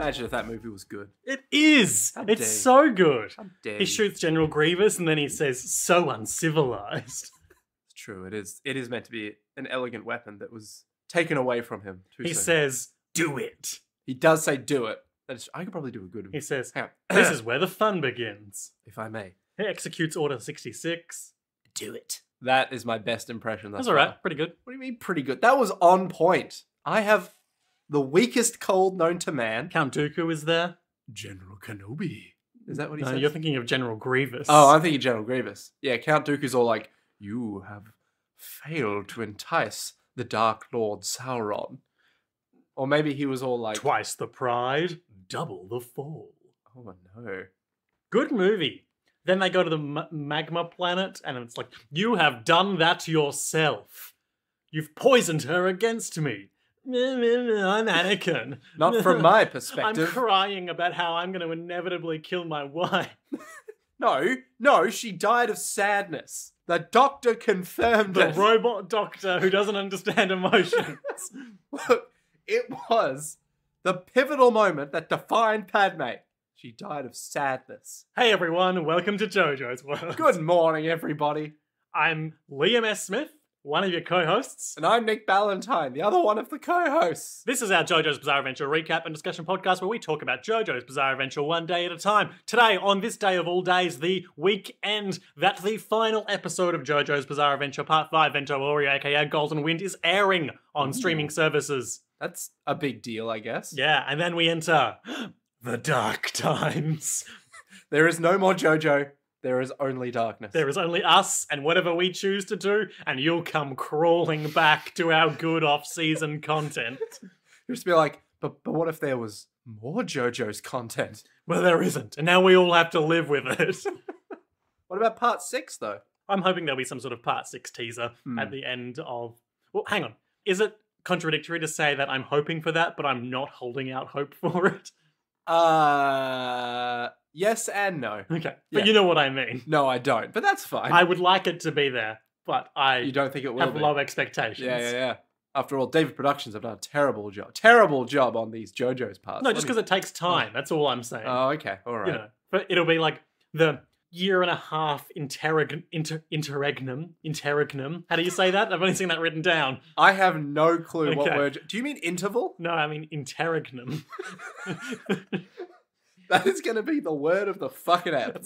imagine if that movie was good. It is! How dare It's you. so good. How dare He you. shoots General Grievous and then he says, so uncivilized. It's true, it is. It is meant to be an elegant weapon that was taken away from him too He soon. says, do it. He does say do it. I could probably do a good He says, Hang on. this is where the fun begins. If I may. He executes Order 66. Do it. That is my best impression thus That's far. alright, pretty good. What do you mean pretty good? That was on point. I have the weakest cold known to man. Count Dooku is there. General Kenobi. Is that what he No, says? you're thinking of General Grievous. Oh, I'm thinking General Grievous. Yeah, Count Dooku's all like, you have failed to entice the Dark Lord Sauron. Or maybe he was all like... Twice the pride, double the fall. Oh no. Good movie. Then they go to the magma planet, and it's like, you have done that yourself. You've poisoned her against me. I'm Anakin. Not from my I'm perspective. crying about how I'm going to inevitably kill my wife. No, she died of sadness. The doctor confirmed The it. robot doctor who doesn't understand emotions. Look, it was the pivotal moment that defined Padme. She died of sadness. Hey everyone, welcome to Jojo's World. Good morning, everybody. I'm Liam S. Smith, one of your co-hosts. And I'm Nick Ballantyne, the other one of the co-hosts. This is our JoJo's Bizarre Adventure recap and discussion podcast where we talk about JoJo's Bizarre Adventure one day at a time. Today, on this day of all days, the weekend that the final episode of JoJo's Bizarre Adventure Part 5, Vento Aurea, aka Golden Wind, is airing on streaming services. That's a big deal, I guess. Yeah, and then we enter the dark times. There is no more JoJo. There is only darkness. There is only us and whatever we choose to do, and you'll come crawling back to our good off-season content. You just be like, but what if there was more JoJo's content? Well, there isn't, and now we all have to live with it. What about part 6, though? I'm hoping there'll be some sort of part 6 teaser at the end of... Well, hang on. Is it contradictory to say that I'm hoping for that, but I'm not holding out hope for it? Yes and no. Okay, but Yeah. you know what I mean. No, I don't, but that's fine. I would like it to be there, but I You don't think it will have be? low expectations. Yeah. After all, David Productions have done a terrible job on these JoJo's parts. No, just because it takes time. That's all I'm saying. Oh, okay, all right. You know, but it'll be like the year and a half interregnum. How do you say that? I've only seen that written down. I have no clue what Okay. word. Do you mean interval? No, I mean interregnum. That is going to be the word of the fucking app.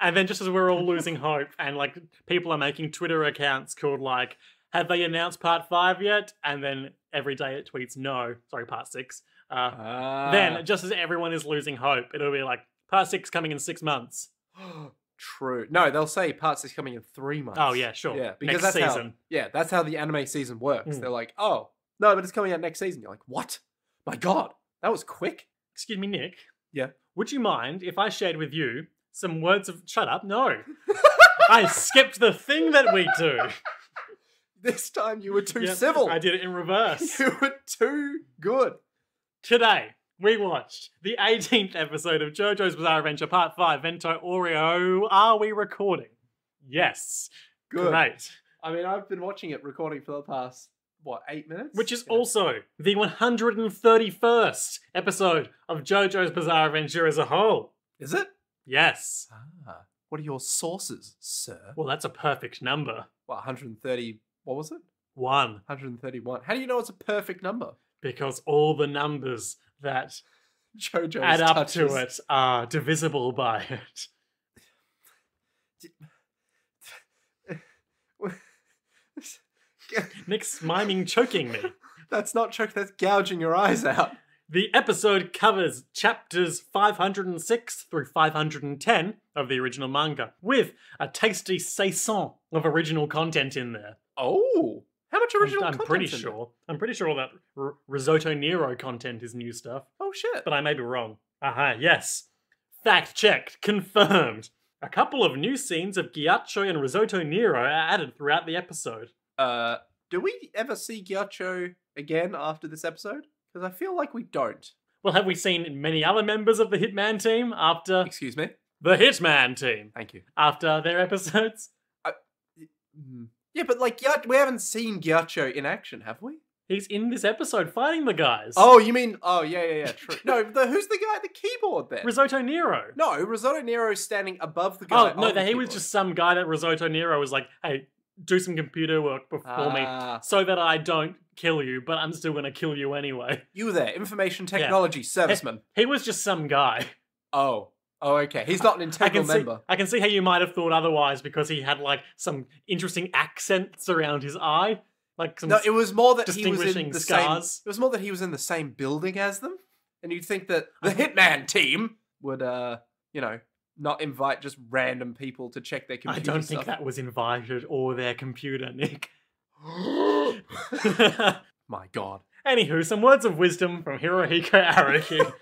And then just as we're all losing hope and like people are making Twitter accounts called like, have they announced part 5 yet? And then every day it tweets no. Sorry, part 6. Then just as everyone is losing hope, it'll be like, part 6 coming in 6 months. True. No, they'll say part 6 coming in 3 months. Oh yeah, sure. Yeah, because Next that's season. that's how the anime season works. Mm. They're like, oh, no, but it's coming out next season. You're like, what? My God, that was quick. Excuse me, Nick. Yeah. Would you mind if I shared with you some words of... Shut up, no. I skipped the thing that we do. This time you were too Yep, civil. I did it in reverse. You were too good. Today, we watched the 18th episode of JoJo's Bizarre Adventure Part 5, Vento Oreo. Are we recording? Yes. Good. Great. I mean, I've been watching it recording for the past, 8 minutes? Which is Yeah. also the 131st episode of JoJo's Bizarre Adventure as a whole. Is it? Yes. What are your sources, sir? Well, that's a perfect number. What, 130, what was it? 1. 131. How do you know it's a perfect number? Because all the numbers that JoJo's add up touches. to it are divisible by it. Nick's miming choking me. That's not choke, that's gouging your eyes out. The episode covers chapters 506 through 510 of the original manga, with a tasty saison of original content in there. Oh, how much original I'm content? pretty sure. I'm pretty sure all that Risotto Nero content is new stuff, Oh shit. but I may be wrong. Aha, yes. Fact checked, confirmed. A couple of new scenes of Ghiaccio and Risotto Nero are added throughout the episode. Do we ever see Ghiaccio again after this episode? Because I feel like we don't. Well, have we seen many other members of the Hitman team after Excuse me? the Hitman team? Thank you. After their episodes? Yeah, but like, we haven't seen Ghiaccio in action, have we? He's in this episode fighting the guys. Oh, you mean... Oh, yeah, true. No, who's the guy at the keyboard then? Risotto Nero. No, Risotto Nero's standing above the guy. Oh, no, on the he was keyboard. just some guy that Risotto Nero was like, hey, do some computer work before me so that I don't kill you, but I'm still going to kill you anyway. You there, information technology serviceman. He was just some guy. Oh, okay. He's not an integral member. I can see how you might have thought otherwise because he had like some interesting accents around his eye. Like some No, it was more that he was in distinguishing the scars. same. It was more that he was in the same building as them, and you'd think that the Hitman team would, not invite just random people to check their I computer. don't think that was invited or their computer, Nick. My God. Anywho, some words of wisdom from Hirohiko Araki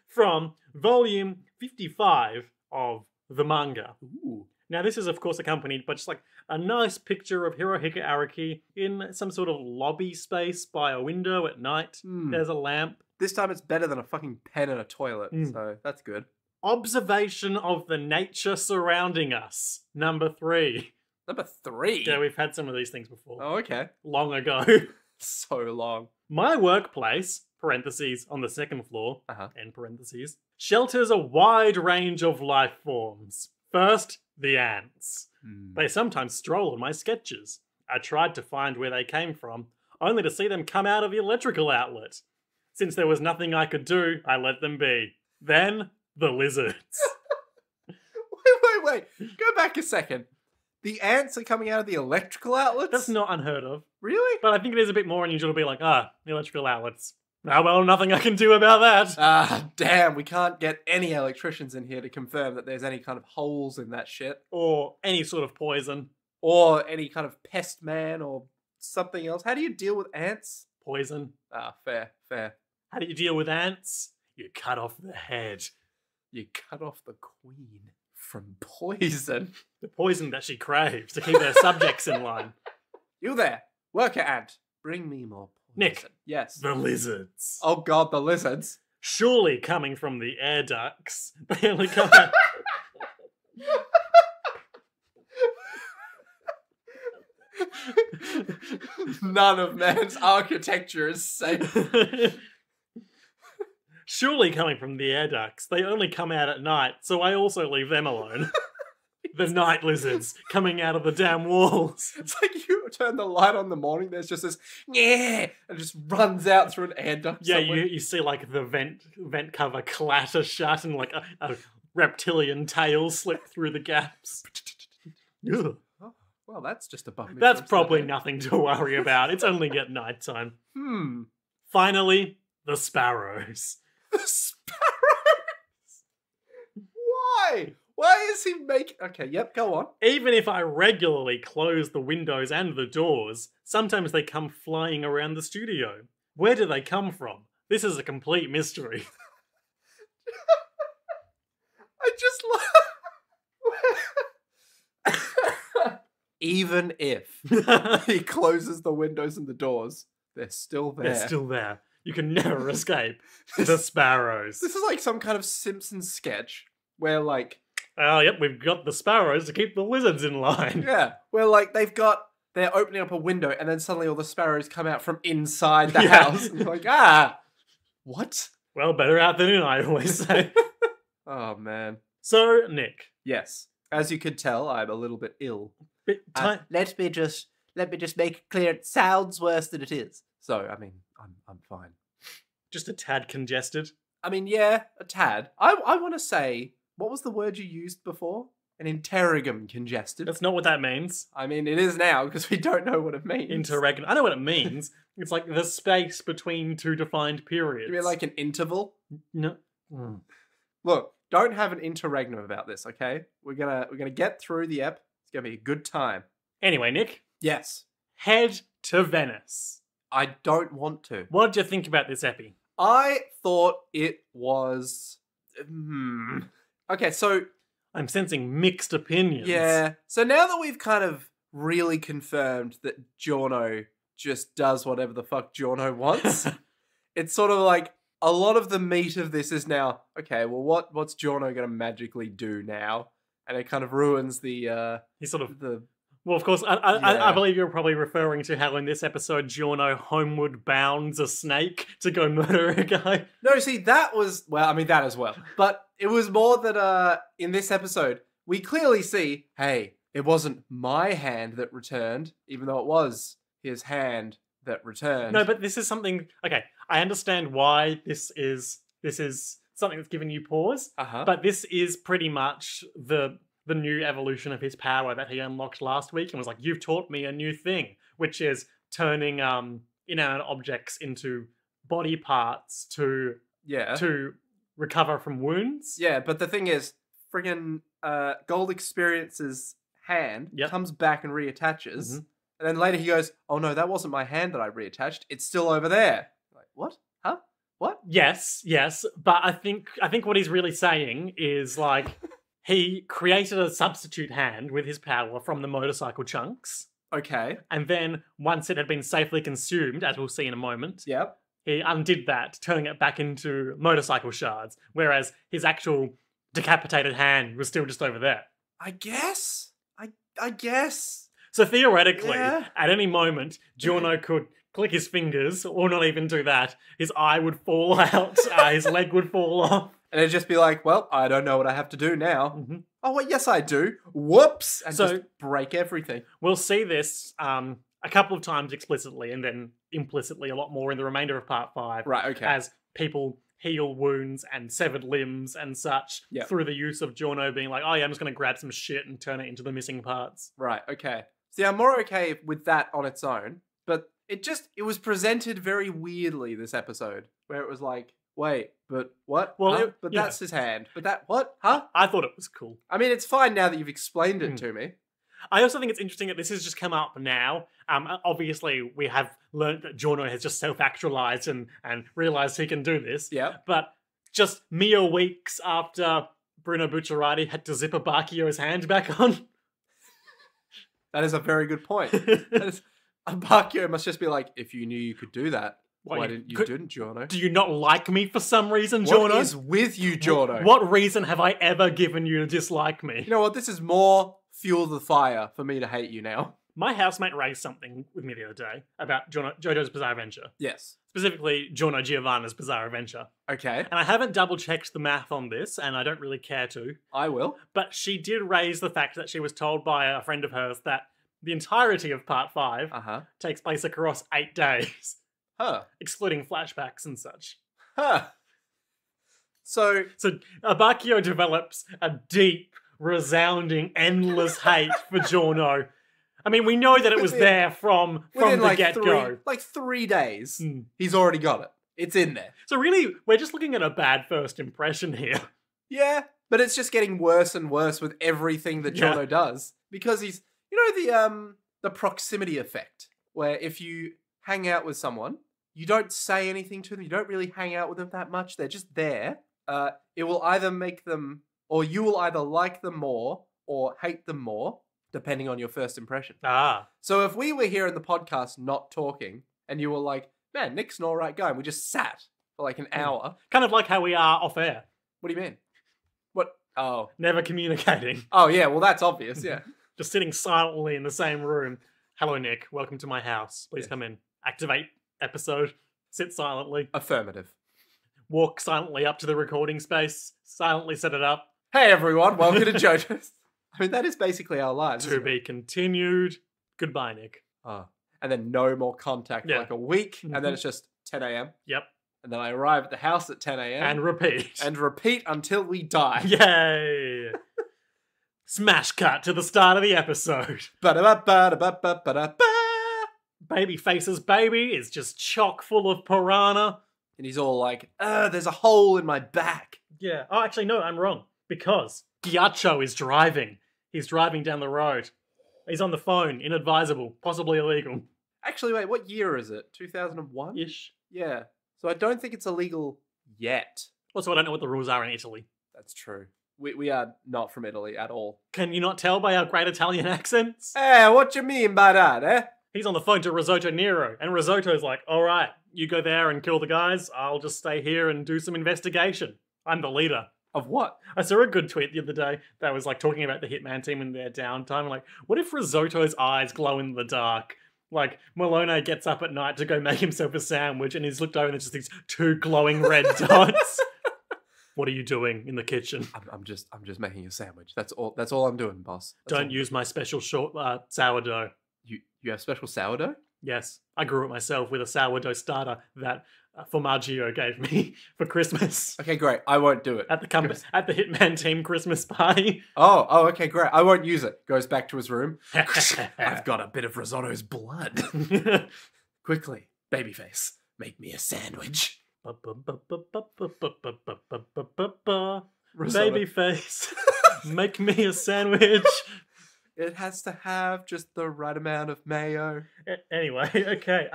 from volume 55 of the manga. Ooh. Now, this is, of course, accompanied by just like a nice picture of Hirohiko Araki in some sort of lobby space by a window at night. There's a lamp. This time it's better than a fucking pen in a toilet, so that's good. Observation of the nature surrounding us. Number 3. Number 3? Yeah, we've had some of these things before. Oh, okay. Long ago. So long. My workplace, parentheses, on the second floor, end parentheses, shelters a wide range of life forms. First, the ants. They sometimes stroll on my sketches. I tried to find where they came from, only to see them come out of the electrical outlet. Since there was nothing I could do, I let them be. Then, the lizards. Wait. Go back a second. The ants are coming out of the electrical outlets? That's not unheard of. Really? But I think it is a bit more unusual to be like, the electrical outlets. Oh, well, nothing I can do about that. Damn, we can't get any electricians in here to confirm that there's any kind of holes in that shit. Or any sort of poison. Or any kind of pest man or something else. How do you deal with ants? Poison. Fair. How do you deal with ants? You cut off the head. You cut off the queen from poison. The poison that she craves to keep her subjects in line. You there, worker ant. Bring me more poison. Nick. Yes. The lizards. Oh God, the lizards. Surely coming from the air ducts. They only come out... None of man's architecture is safe. Surely coming from the air ducts. They only come out at night, so I also leave them alone. The night lizards coming out of the damn walls. It's like you turn the light on in the morning, there's just this, and it just runs out through an air duct. Yeah, somewhere. you see like the vent cover clatter shut and like a reptilian tail slip through the gaps. Ugh. Oh, well, that's just above me. That's probably nothing to worry about. It's only at nighttime. Finally, the sparrows. The sparrows? Why? Why is he making... Okay, yep, go on. Even if I regularly close the windows and the doors, sometimes they come flying around the studio. Where do they come from? This is a complete mystery. I just love... Even if he closes the windows and the doors, they're still there. They're still there. You can never escape the sparrows. This is like some kind of Simpsons sketch where like... Oh, yep, we've got the sparrows to keep the lizards in line. Yeah, where like they're opening up a window and then suddenly all the sparrows come out from inside the house. And you're like, what? Well, better out than in, I always say. Oh, man. So, Nick. Yes. As you could tell, I'm a little bit ill. Let me just make it clear it sounds worse than it is. So, I mean, I'm fine. Just a tad congested. I mean, yeah, a tad. I want to say, what was the word you used before? An interregnum congested. That's not what that means. I mean, it is now because we don't know what it means. Interregnum. I know what it means. It's like the space between two defined periods. You mean like an interval? No. Look, don't have an interregnum about this, okay? We're gonna get through the ep. It's gonna be a good time. Anyway, Nick. Yes. Head to Venice. I don't want to. What did you think about this epi? I thought it was... Okay, so... I'm sensing mixed opinions. Yeah. So now that we've kind of really confirmed that Giorno just does whatever the fuck Giorno wants, it's sort of like a lot of the meat of this is now, okay, well, what's Giorno going to magically do now? And it kind of ruins the... He's sort of Well, of course, I Yeah. believe you're probably referring to how in this episode, Giorno homeward bounds a snake to go murder a guy. No, see, that was, well, I mean, that as well. But it was more that in this episode, we clearly see, hey, it wasn't my hand that returned, even though it was his hand that returned. No, but this is something. Okay, I understand why this is something that's giving you pause. Uh-huh. But this is pretty much the new evolution of his power that he unlocked last week and was like, "You've taught me a new thing," which is turning inanimate objects into body parts to recover from wounds. Yeah, but the thing is, friggin' Gold Experience's hand Yep. comes back and reattaches, Mhm. and then later he goes, "Oh no, that wasn't my hand that I reattached. It's still over there." Like, what? Huh? What? Yes, but I think what he's really saying is like he created a substitute hand with his power from the motorcycle chunks, Okay. and then once it had been safely consumed, as we'll see in a moment, Yep. he undid that, turning it back into motorcycle shards, whereas his actual decapitated hand was still just over there. I guess. I guess. So theoretically, Yeah. at any moment, Giorno could click his fingers, or not even do that. His eye would fall out, his leg would fall off. And it'd just be like, well, I don't know what I have to do now. Mhm. Oh, wait, yes, I do. Whoops! And So- just break everything. We'll see this a couple of times explicitly, and then implicitly a lot more in the remainder of part 5. Right, okay. As people heal wounds and severed limbs and such Yep. through the use of Giorno being like, "Oh yeah, I'm just going to grab some shit and turn it into the missing parts." Right, okay. See, I'm more okay with that on its own, but it was presented very weirdly, this episode, where it was like, wait, but what? Well, Huh? it- But yeah. that's his hand. But that, what? Huh? I thought it was cool. I mean, it's fine now that you've explained it Hmm. to me. I also think it's interesting that this has just come up now. Obviously, we have learned that Giorno has just self-actualized and realized he can do this. Yeah. But just mere weeks after Bruno Bucciarati had to zip Abacchio's hand back on. That is a very good point. Abacchio must just be like, if you knew you could do that, What, why you didn't you could- didn't, Giorno? Do you not like me for some reason, Giorno? What is with you, Giorno? What reason have I ever given you to dislike me? You know what? This is more fuel the fire for me to hate you now. My housemate raised something with me the other day about Jojo's Bizarre Adventure. Yes. Specifically, Giorno Giovanna's Bizarre Adventure. Okay. And I haven't double-checked the math on this, and I don't really care to. I will. But she did raise the fact that she was told by a friend of hers that the entirety of Part 5 Uh-huh. takes place across 8 days, Huh. excluding flashbacks and such. Huh. So, So Abacchio develops a deep, resounding, endless hate for Giorno. I mean, we know that it was Within- there from within the like get-go. three days, Hmm. he's already got it. It's in there. So really, we're just looking at a bad first impression here. Yeah, but it's just getting worse and worse with everything that Yeah. Giorno does. Because he's, the proximity effect, where if you hang out with someone, you don't say anything to them, you don't really hang out with them that much, they're just there. It will either make them, or you will either like them more or hate them more, depending on your first impression. Ah. So if we were here in the podcast not talking, and you were like, man, Nick's an alright guy, and we just sat for like an hour, Kind of like how we are off air. what do you mean? What? Oh. Never communicating. Oh, yeah, well, that's obvious, yeah. Just sitting silently in the same room. Hello, Nick. Welcome to my house. Please Yes. come in. Activate episode. Sit silently. Affirmative. Walk silently up to the recording space. Silently set it up. Hey, everyone, welcome to Jojo's. I mean, that is basically our lives. To isn't it? be continued. Goodbye, Nick. Oh. And then no more contact Yeah. for like a week, and then Mhm. it's just 10 a.m. Yep. And then I arrive at the house at 10 a.m. And repeat. and repeat until we die. Yay! Smash cut to the start of the episode. Ba-da-ba-ba-da-ba-ba-ba-da-ba. Babyface's baby is just chock full of piranha. And he's all like, there's a hole in my back. Yeah. Oh, actually, no, I'm wrong. Because Ghiaccio is driving. He's driving down the road. He's on the phone. Inadvisable. Possibly illegal. Actually, wait, what year is it? 2001? Ish. Yeah. So I don't think it's illegal yet. Also, I don't know what the rules are in Italy. That's true. We are not from Italy at all. Can you not tell by our great Italian accents? Hey, what you mean by that, eh? He's on the phone to Risotto Nero, and Risotto's like, all right, you go there and kill the guys. I'll just stay here and do some investigation. I'm the leader. Of what? I saw a good tweet the other day that was like talking about the Hitman team in their downtime. Like, what if Risotto's eyes glow in the dark? Like, Malone gets up at night to go make himself a sandwich and he's looked over and there's just these 2 glowing red dots. What are you doing in the kitchen? I'm just making a sandwich. That's all I'm doing, boss. Don't use my special sourdough. You have special sourdough? Yes, I grew it myself with a sourdough starter that Formaggio gave me for Christmas. Okay, great. I won't do it. At the Hitman team Christmas party. Oh, okay, great. I won't use it. Goes back to his room. I've got a bit of Risotto's blood. Quickly, Babyface, make me a sandwich. Babyface, make me a sandwich. It has to have just the right amount of mayo. Anyway, okay.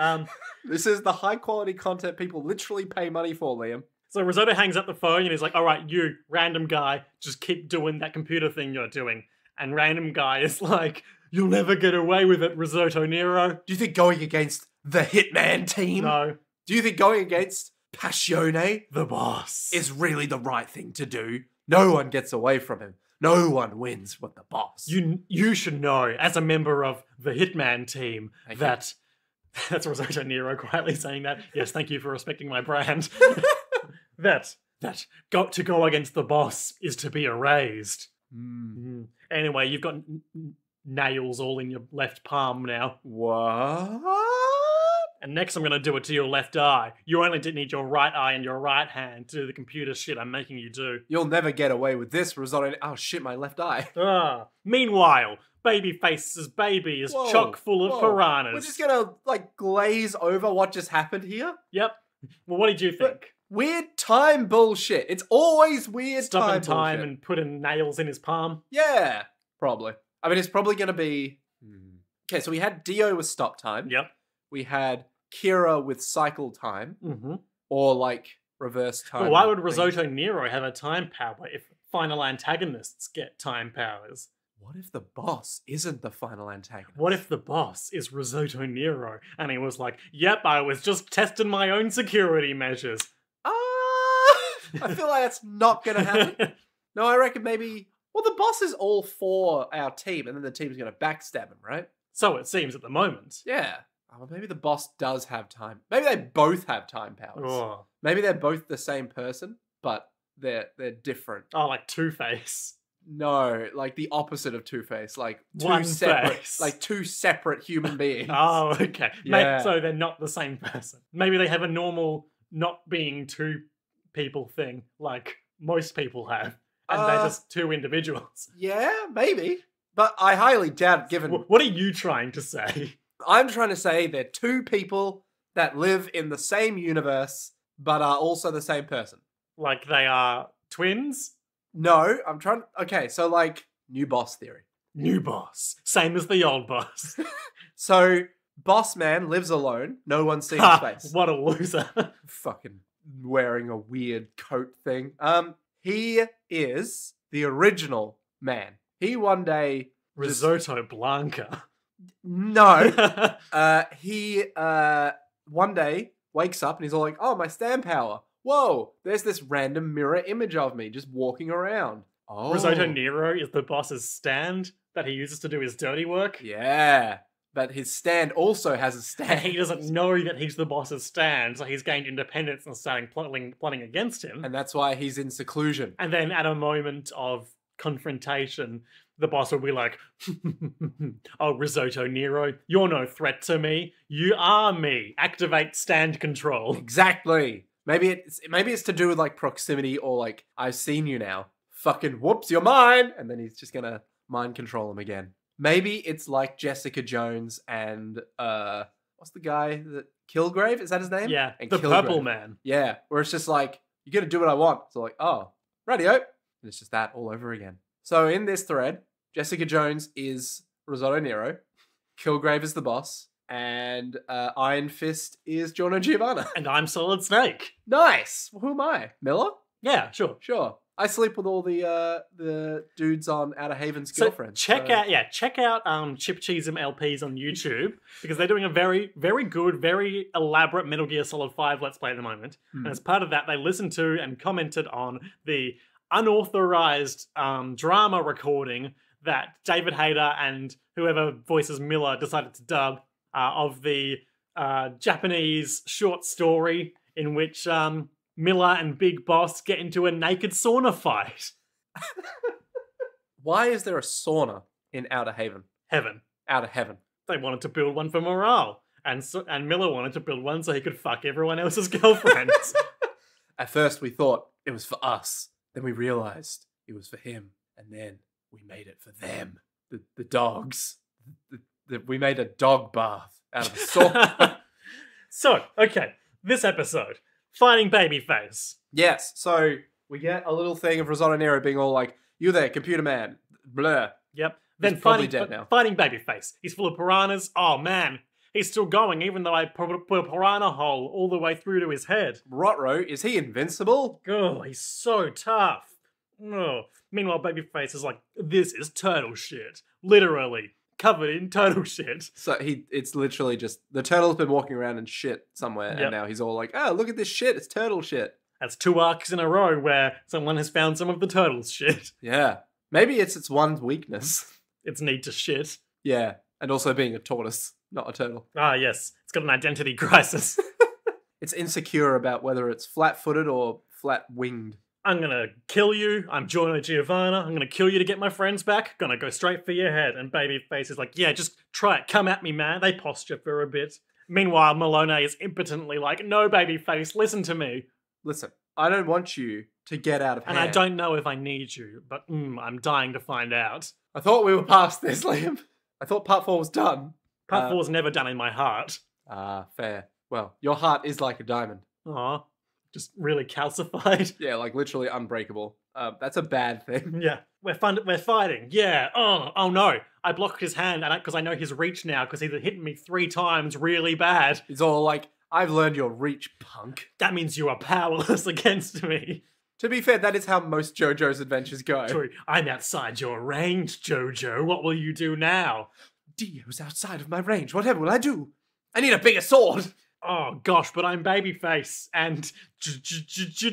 This is the high quality content people literally pay money for, Liam. So Risotto hangs up the phone and he's like, all right, you, random guy, just keep doing that computer thing you're doing. And random guy is like, you'll never get away with it, Risotto Nero. Do you think going against the Hitman team? No. Do you think going against Passione, the boss, is really the right thing to do? No one gets away from him. No one wins with the boss. You should know, as a member of the Hitman team, that's Risotto Nero quietly saying that. Yes, thank you for respecting my brand. that to go against the boss is to be erased. Anyway, you've got nails all in your left palm now. What? And next I'm going to do it to your left eye. You only didn't need your right eye and your right hand to do the computer shit I'm making you do. You'll never get away with this, Risotto. Oh shit, my left eye. Meanwhile, Babyface's baby is chock full of piranhas. We're just going to, like, glaze over what just happened here? Yep. Well, what did you think? Weird time bullshit. It's always weird Stopping time and putting nails in his palm? Yeah, probably. I mean, it's probably going to be... Okay, so we had Dio with stop time. Yep. We had Kira with cycle time. Or, like, reverse time. Well, why would Risotto Nero have a time power if final antagonists get time powers? What if the boss isn't the final antagonist? What if the boss is Risotto Nero? And he was like, yep, I was just testing my own security measures. I feel like that's not going to happen. No, I reckon maybe... Well, the boss is all for our team, and then the team's going to backstab him, right? So it seems at the moment. Yeah. Oh, maybe the boss does have time. Maybe they both have time powers. Oh. Maybe they're both the same person, but they're different. Oh, like Two-Face. No, like the opposite of Two-Face. Like One separate, face. like 2 separate human beings. Oh, okay. Yeah. So they're not the same person. Maybe they have a normal not being 2 people thing, like most people have. And they're just 2 individuals. Yeah, maybe. But I highly doubt, given... What are you trying to say? I'm trying to say they're 2 people that live in the same universe, but are also the same person. Like they are twins? No, I'm trying... Okay, so like, new boss theory. New boss. Same as the old boss. So, boss man lives alone. No one's seen his face. What a loser. Fucking wearing a weird coat thing. He is the original man. He one day... Risotto Blanca. No. He one day wakes up and he's all like, oh, my stand power. Whoa, there's this random mirror image of me just walking around. Oh. Risotto Nero is the boss's stand that he uses to do his dirty work. Yeah. But his stand also has a stand. He doesn't know that he's the boss's stand, so he's gained independence and starting plotting against him. And that's why he's in seclusion. And then at a moment of confrontation, the boss will be like, oh, Risotto Nero, you're no threat to me. You are me. Activate stand control. Exactly. Maybe it's to do with like proximity or like, I've seen you now. Fucking whoops, you're mine. And then he's just gonna mind control him again. Maybe it's like Jessica Jones and what's the guy that Kilgrave? Is that his name? Yeah, and the Kilgrave. Purple Man. Yeah, where it's just like you're gonna do what I want. So like, oh, radio, and it's just that all over again. So in this thread, Jessica Jones is Risotto Nero, Kilgrave is the boss, and Iron Fist is Giorno Giovanna. And I'm Solid Snake. Nice. Well, who am I? Miller? Yeah, sure. Sure. I sleep with all the dudes on Outer Haven's girlfriends. Check out Chip Cheesem LPs on YouTube because they're doing a very, very good, very elaborate Metal Gear Solid 5 Let's Play at the moment. And as part of that, they listened to and commented on the unauthorized drama recording that David Hayter and whoever voices Miller decided to dub of the Japanese short story in which Miller and Big Boss get into a naked sauna fight. Why is there a sauna in Outer Haven? Heaven. Outer Heaven. They wanted to build one for morale. And Miller wanted to build one so he could fuck everyone else's girlfriends. At first we thought it was for us. Then we realized it was for him. And then we made it for them. The dogs. We made a dog bath out of a sauna. So, okay. This episode. Fighting Babyface. Yes, so we get a little thing of Risotto Nero being all like, you there, computer man. Blur. Yep. He's Then probably dead now. Fighting Babyface. He's full of piranhas. Oh, man. He's still going, even though I put a piranha hole all the way through to his head. Rotro, is he invincible? Oh, he's so tough. Oh. Meanwhile, Babyface is like, this is turtle shit. Literally. Covered in turtle shit. So it's literally just, the turtle's been walking around in shit somewhere, Yep. and now he's all like, oh, look at this shit, it's turtle shit. That's 2 arcs in a row where someone has found some of the turtle's shit. Yeah. Maybe it's its one weakness. Its need to shit. Yeah. And also being a tortoise, not a turtle. Ah, yes. It's got an identity crisis. It's insecure about whether it's flat-footed or flat-winged. I'm gonna kill you. I'm Giorno Giovanna. I'm gonna kill you to get my friends back. Gonna go straight for your head. And Babyface is like, yeah, just try it. Come at me, man. They posture for a bit. Meanwhile, Malone is impotently like, no, Babyface, listen to me. Listen, I don't want you to get out of hand. And I don't know if I need you, but I'm dying to find out. I thought we were past this, Liam. I thought part 4 was done. Part 4's never done in my heart. Fair. Well, your heart is like a diamond. Aw, just really calcified. Yeah, like literally unbreakable. That's a bad thing. Yeah, we're fighting. Yeah. Oh no! I blocked his hand, and because I know his reach now, because he's hit me 3 times really bad. It's all like, I've learned your reach, punk. That means you are powerless against me. To be fair, that is how most JoJo's adventures go. True. I'm outside your range, Jojo. What will you do now? Dio's outside of my range. Whatever will I do? I need a bigger sword. Oh gosh, but I'm Babyface, and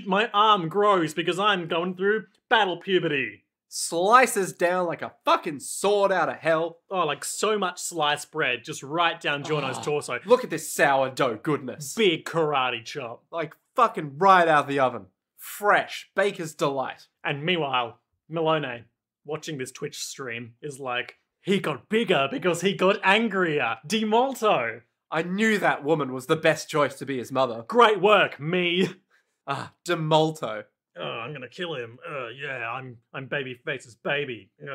my arm grows because I'm going through battle puberty. Slices down like a fucking sword out of hell. Oh, like so much sliced bread, just right down Giorno's torso. Look at this sourdough goodness. Big karate chop. Like fucking right out of the oven. Fresh. Baker's delight. And meanwhile, Malone, watching this Twitch stream, is like, he got bigger because he got angrier. Demolto. I knew that woman was the best choice to be his mother. Great work, me. Demolto. Oh, I'm gonna kill him. Yeah, I'm Babyface's baby. Do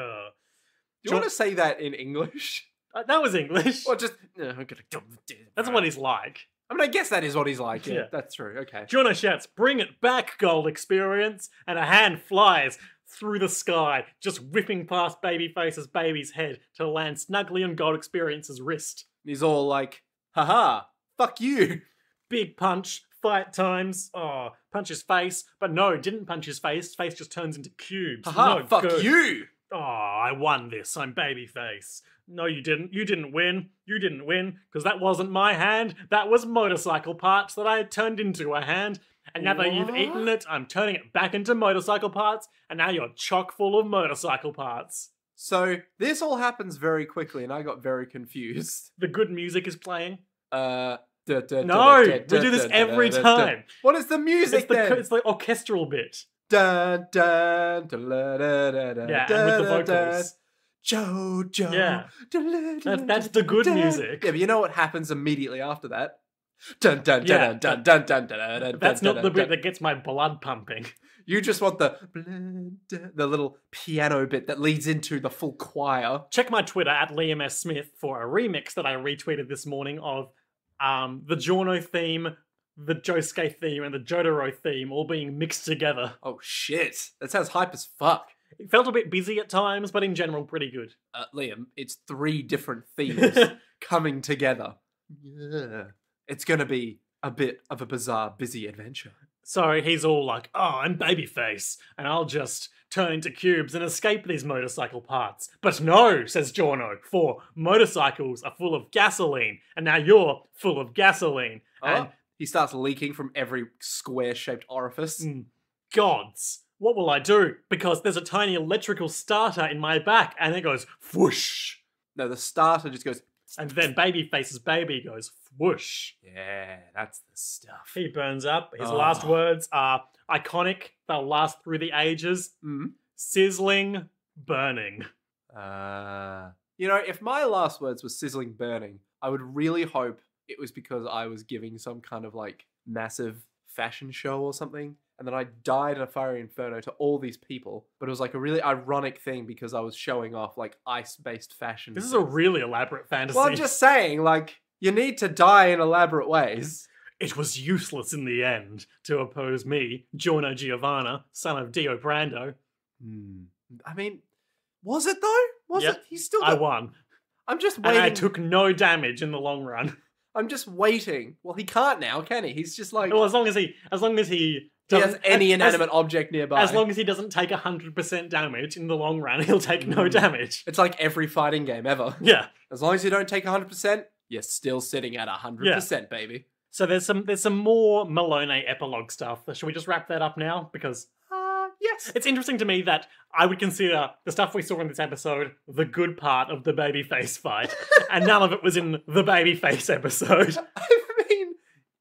you want to say that in English? That was English. Or just... That's what he's like. I mean, I guess that is what he's like. Yeah, Yeah. that's true. Okay. Giorno shouts, bring it back, Gold Experience, and a hand flies through the sky, just whipping past Babyface's baby's head to land snugly on Gold Experience's wrist. He's all like, haha, fuck you. Big punch, fight times. Oh, punch his face. But no, didn't punch his face. His face just turns into cubes. Haha, No fuck good. you. Oh, I won this. I'm Babyface. No, you didn't. You didn't win. You didn't win, because that wasn't my hand. That was motorcycle parts that I had turned into a hand. And now that you've eaten it, I'm turning it back into motorcycle parts, and now you're chock full of motorcycle parts. So this all happens very quickly, and I got very confused. The good music is playing. No, No, we do this every time. What is the music then? It's the orchestral bit. Dun, dun, dun, dun, dun, dun, Yeah, dun, and with the dun, dun. vocals. Jojo. Yeah. Dun, dun, That's the good dun. music. Yeah, but you know what happens immediately after that? Dun dun Yeah, dun dun dun dun dun dun. That's dun, not dun, the bit dun. that gets my blood pumping. You just want the little piano bit that leads into the full choir. Check my Twitter at Liam S. Smith for a remix that I retweeted this morning of the Giorno theme, the Josuke theme, and the Jotaro theme all being mixed together. Oh shit, that sounds hype as fuck. It felt a bit busy at times, but in general pretty good. Liam, it's 3 different themes coming together. Yeah. It's gonna be a bit of a bizarre, busy adventure. So he's all like, oh, I'm Babyface, and I'll just turn into cubes and escape these motorcycle parts. But no, says Giorno, for motorcycles are full of gasoline, and now you're full of gasoline. And He starts leaking from every square-shaped orifice. gods, what will I do? Because there's a tiny electrical starter in my back, and it goes whoosh. No, the starter just goes... And then Babyface's baby goes whoosh. Yeah, that's the stuff. He burns up. His last words are iconic. They'll last through the ages. Sizzling, burning. You know, if my last words were sizzling, burning, I would really hope it was because I was giving some kind of like massive fashion show or something, and then I died in a fiery inferno to all these people, but it was like a really ironic thing because I was showing off like ice-based fashion. This is a really elaborate fantasy. Well, I'm just saying, like, you need to die in elaborate ways. It was useless in the end to oppose me, Giorno Giovanna, son of Dio Brando. I mean, was it though? Was it? He's still... I won. I'm just waiting. And I took no damage in the long run. I'm just waiting. Well, he can't now, can he? He's just like... Well, as long as he has any inanimate object nearby. As long as he doesn't take 100% damage in the long run, he'll take no damage. It's like every fighting game ever. Yeah. As long as you don't take 100%, you're still sitting at 100%, baby. So there's some more Malone epilogue stuff. Should we just wrap that up now? Because yes. It's interesting to me that I would consider the stuff we saw in this episode the good part of the Babyface fight, and none of it was in the Babyface episode. I mean,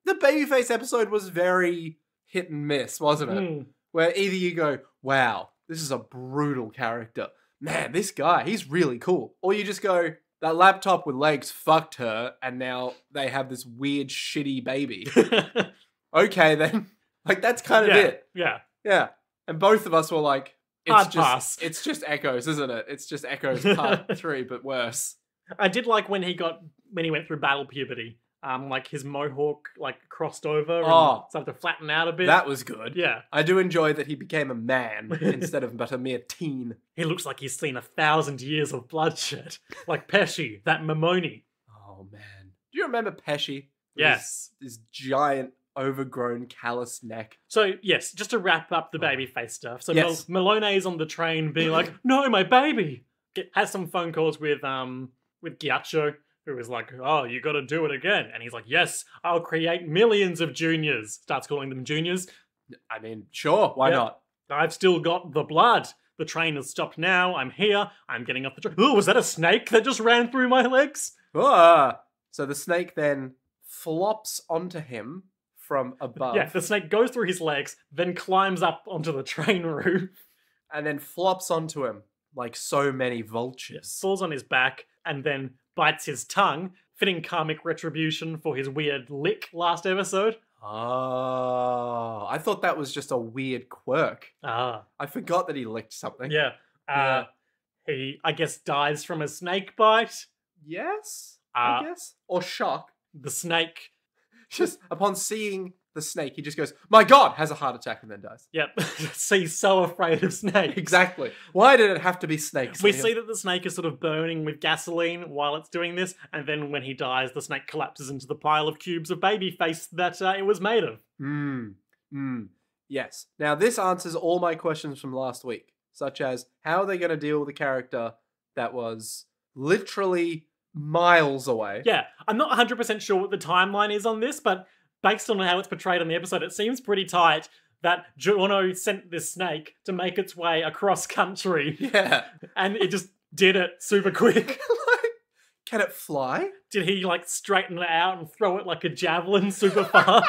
the Babyface episode was very hit and miss, wasn't it? Where either you go, wow, this is a brutal character. Man, this guy, he's really cool. Or you just go, that laptop with legs fucked her, and now they have this weird, shitty baby. Okay, then. Like, that's kind of it. Yeah. Yeah. And both of us were like, it's just Echoes, isn't it? It's just Echoes part 3, but worse. I did like when he went through battle puberty. Like his mohawk like crossed over and started to flatten out a bit. That was good. Yeah. I do enjoy that he became a man instead of but a mere teen. He looks like he's seen 1,000 years of bloodshed. Like Pesci, that Mamoni. Oh man. Do you remember Pesci? Yes. His giant overgrown callous neck. So yes, just to wrap up the Babyface stuff. So yes. Malone is on the train being like, no, my baby. Has some phone calls with Ghiaccio, who is like, oh, you gotta do it again. And he's like, yes, I'll create millions of juniors. Starts calling them juniors. I mean, sure, why not? I've still got the blood. The train has stopped now. I'm here. I'm getting off the train. Oh, was that a snake that just ran through my legs? So the snake then flops onto him from above. Yeah, the snake goes through his legs, then climbs up onto the train roof. And then flops onto him like so many vultures. Falls on his back and then bites his tongue, fitting karmic retribution for his weird lick last episode. Oh, I thought that was just a weird quirk. I forgot that he licked something. Yeah. He, I guess, dies from a snake bite. Yes, I guess. Or shock. The snake... Just upon seeing the snake, he just goes, my God, has a heart attack and then dies. Yep. He's so afraid of snakes. Exactly. Why did it have to be snakes? We see that the snake is sort of burning with gasoline while it's doing this, and then when he dies, the snake collapses into the pile of cubes of Babyface that it was made of. Yes. Now, this answers all my questions from last week, such as, how are they going to deal with a character that was literally miles away? Yeah, I'm not 100% sure what the timeline is on this, but based on how it's portrayed on the episode, it seems pretty tight that Giorno sent this snake to make its way across country. Yeah. And it just did it super quick. Can it fly? Did he, like, straighten it out and throw it like a javelin super far?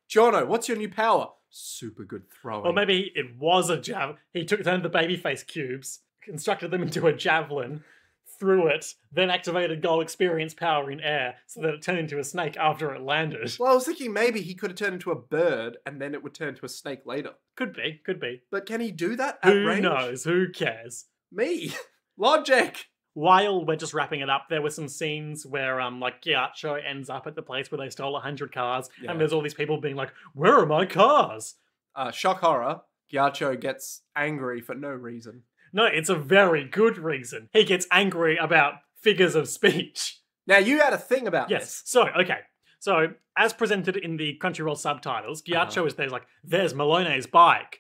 Giorno, what's your new power? Super good throwing. Or maybe it was a javelin. He took down the Babyface cubes, constructed them into a javelin, threw it, then activated goal experience power in air so that it turned into a snake after it landed. Well, I was thinking maybe he could have turned into a bird and then it would turn into a snake later. Could be. But can he do that at range? Who knows? Who cares? Me. Logic. While we're just wrapping it up, there were some scenes where like Ghiaccio ends up at the place where they stole 100 cars, and there's all these people being like, where are my cars? Shock horror. Ghiaccio gets angry for no reason. No, it's a very good reason. He gets angry about figures of speech. Now, you had a thing about this. So, okay. So, as presented in the Crunchyroll subtitles, Ghiaccio is there like, there's Malone's bike.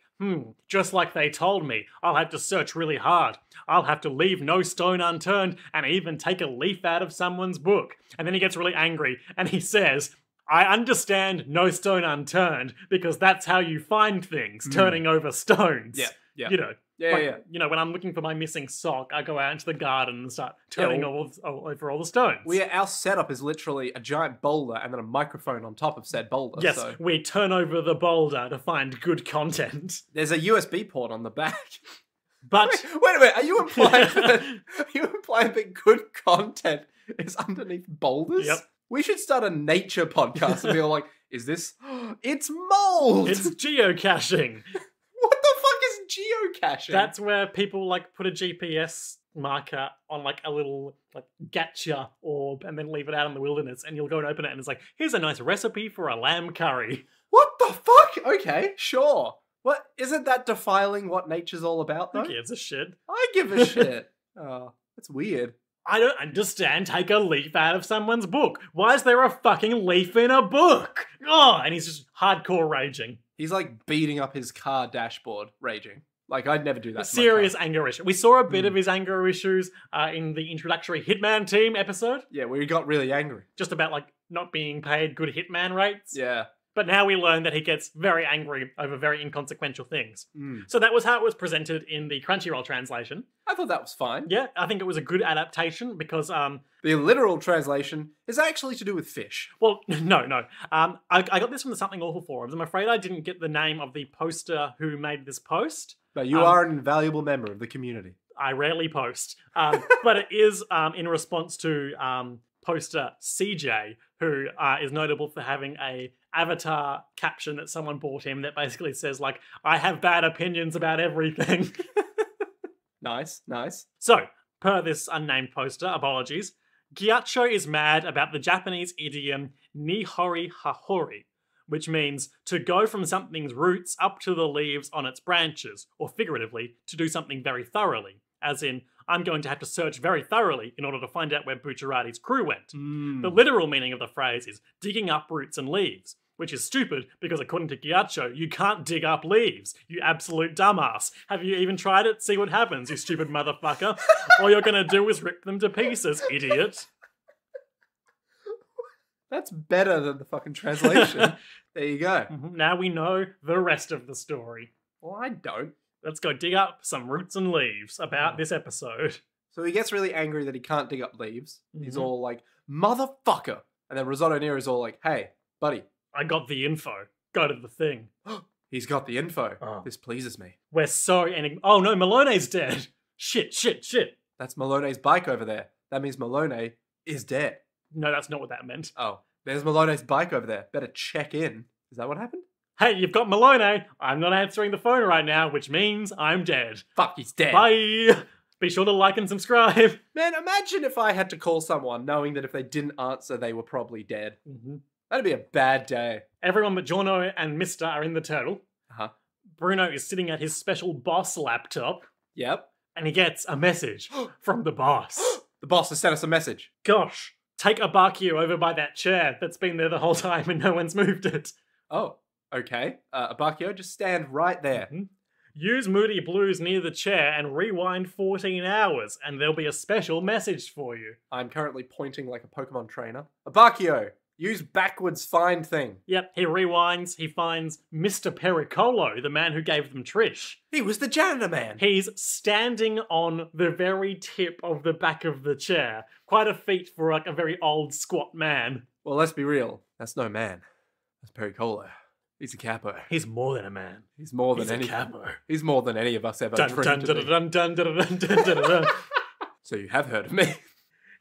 Just like they told me. I'll have to search really hard. I'll have to leave no stone unturned and even take a leaf out of someone's book. And then he gets really angry and he says, I understand no stone unturned because that's how you find things, turning over stones. Yeah. You know. Yeah. You know, when I'm looking for my missing sock, I go out into the garden and start turning over all the stones. Our setup is literally a giant boulder and then a microphone on top of said boulder. Yes, so. we turn over the boulder to find good content. There's a USB port on the back. But wait a minute, are you implying that good content is underneath boulders? Yep. We should start a nature podcast and be all like, is this... It's mold! it's geocaching. What the fuck is geocaching? That's where people like put a GPS marker on like a little like gacha orb and then leave it out in the wilderness, and you'll go and open it and it's like, here's a nice recipe for a lamb curry. What the fuck? Okay, sure. What, isn't that defiling what nature's all about, though? Who gives a shit? I give a shit. Oh, that's weird. I don't understand. Take a leaf out of someone's book. Why is there a fucking leaf in a book? Oh, and he's just hardcore raging. He's like beating up his car dashboard, raging. Like, I'd never do that. Serious anger issue. We saw a bit of his anger issues in the introductory Hitman Team episode. Yeah, where he got really angry. Just about like not being paid good Hitman rates. Yeah. But now we learn that he gets very angry over very inconsequential things. So that was how it was presented in the Crunchyroll translation. I thought that was fine. Yeah, I think it was a good adaptation because... the literal translation is actually to do with fish. Well, no. I got this from the Something Awful forums. I'm afraid I didn't get the name of the poster who made this post. But you are an invaluable member of the community. I rarely post. But it is in response to poster CJ, who is notable for having a avatar caption that someone bought him that basically says, like, I have bad opinions about everything. Nice. So, per this unnamed poster, apologies, Gyacho is mad about the Japanese idiom nihori hahori, which means to go from something's roots up to the leaves on its branches, or figuratively, to do something very thoroughly, as in, I'm going to have to search very thoroughly in order to find out where Bucciarati's crew went. The literal meaning of the phrase is digging up roots and leaves, which is stupid because according to Gyacho, you can't dig up leaves, you absolute dumbass. Have you even tried it? See what happens, you stupid motherfucker. All you're gonna do is rip them to pieces, idiot. That's better than the fucking translation. There you go. Now we know the rest of the story. Well, I don't. Let's go dig up some roots and leaves about this episode. So he gets really angry that he can't dig up leaves. He's all like, motherfucker. And then Risotto Nero's all like, hey, buddy. I got the info. Go to the thing. He's got the info. This pleases me. We're so... Oh no, Malone's dead. Shit. That's Malone's bike over there. That means Malone is dead. No, that's not what that meant. Oh, there's Malone's bike over there. Better check in. Is that what happened? Hey, you've got Malone. I'm not answering the phone right now, which means I'm dead. Fuck, he's dead. Bye. Be sure to like and subscribe. Man, imagine if I had to call someone knowing that if they didn't answer, they were probably dead. That'd be a bad day. Everyone but Giorno and Mister are in the turtle. Bruno is sitting at his special boss laptop. Yep. And he gets a message from the boss. The boss has sent us a message. Gosh, take Abakio over by that chair that's been there the whole time and no one's moved it. Oh, okay. Abakio, just stand right there. Use Moody Blues near the chair and rewind 14 hours, and there'll be a special message for you. I'm currently pointing like a Pokemon trainer. Abakio, use backwards find thing. Yep, he rewinds, he finds Mr. Pericolo, the man who gave them Trish. He was the janitor man. He's standing on the very tip of the back of the chair. Quite a feat for like a very old squat man. Well, let's be real. That's no man. That's Pericolo. He's a capo. He's more than a man. He's more than any capo. He's more than any of us ever dreamed to be. So you have heard of me.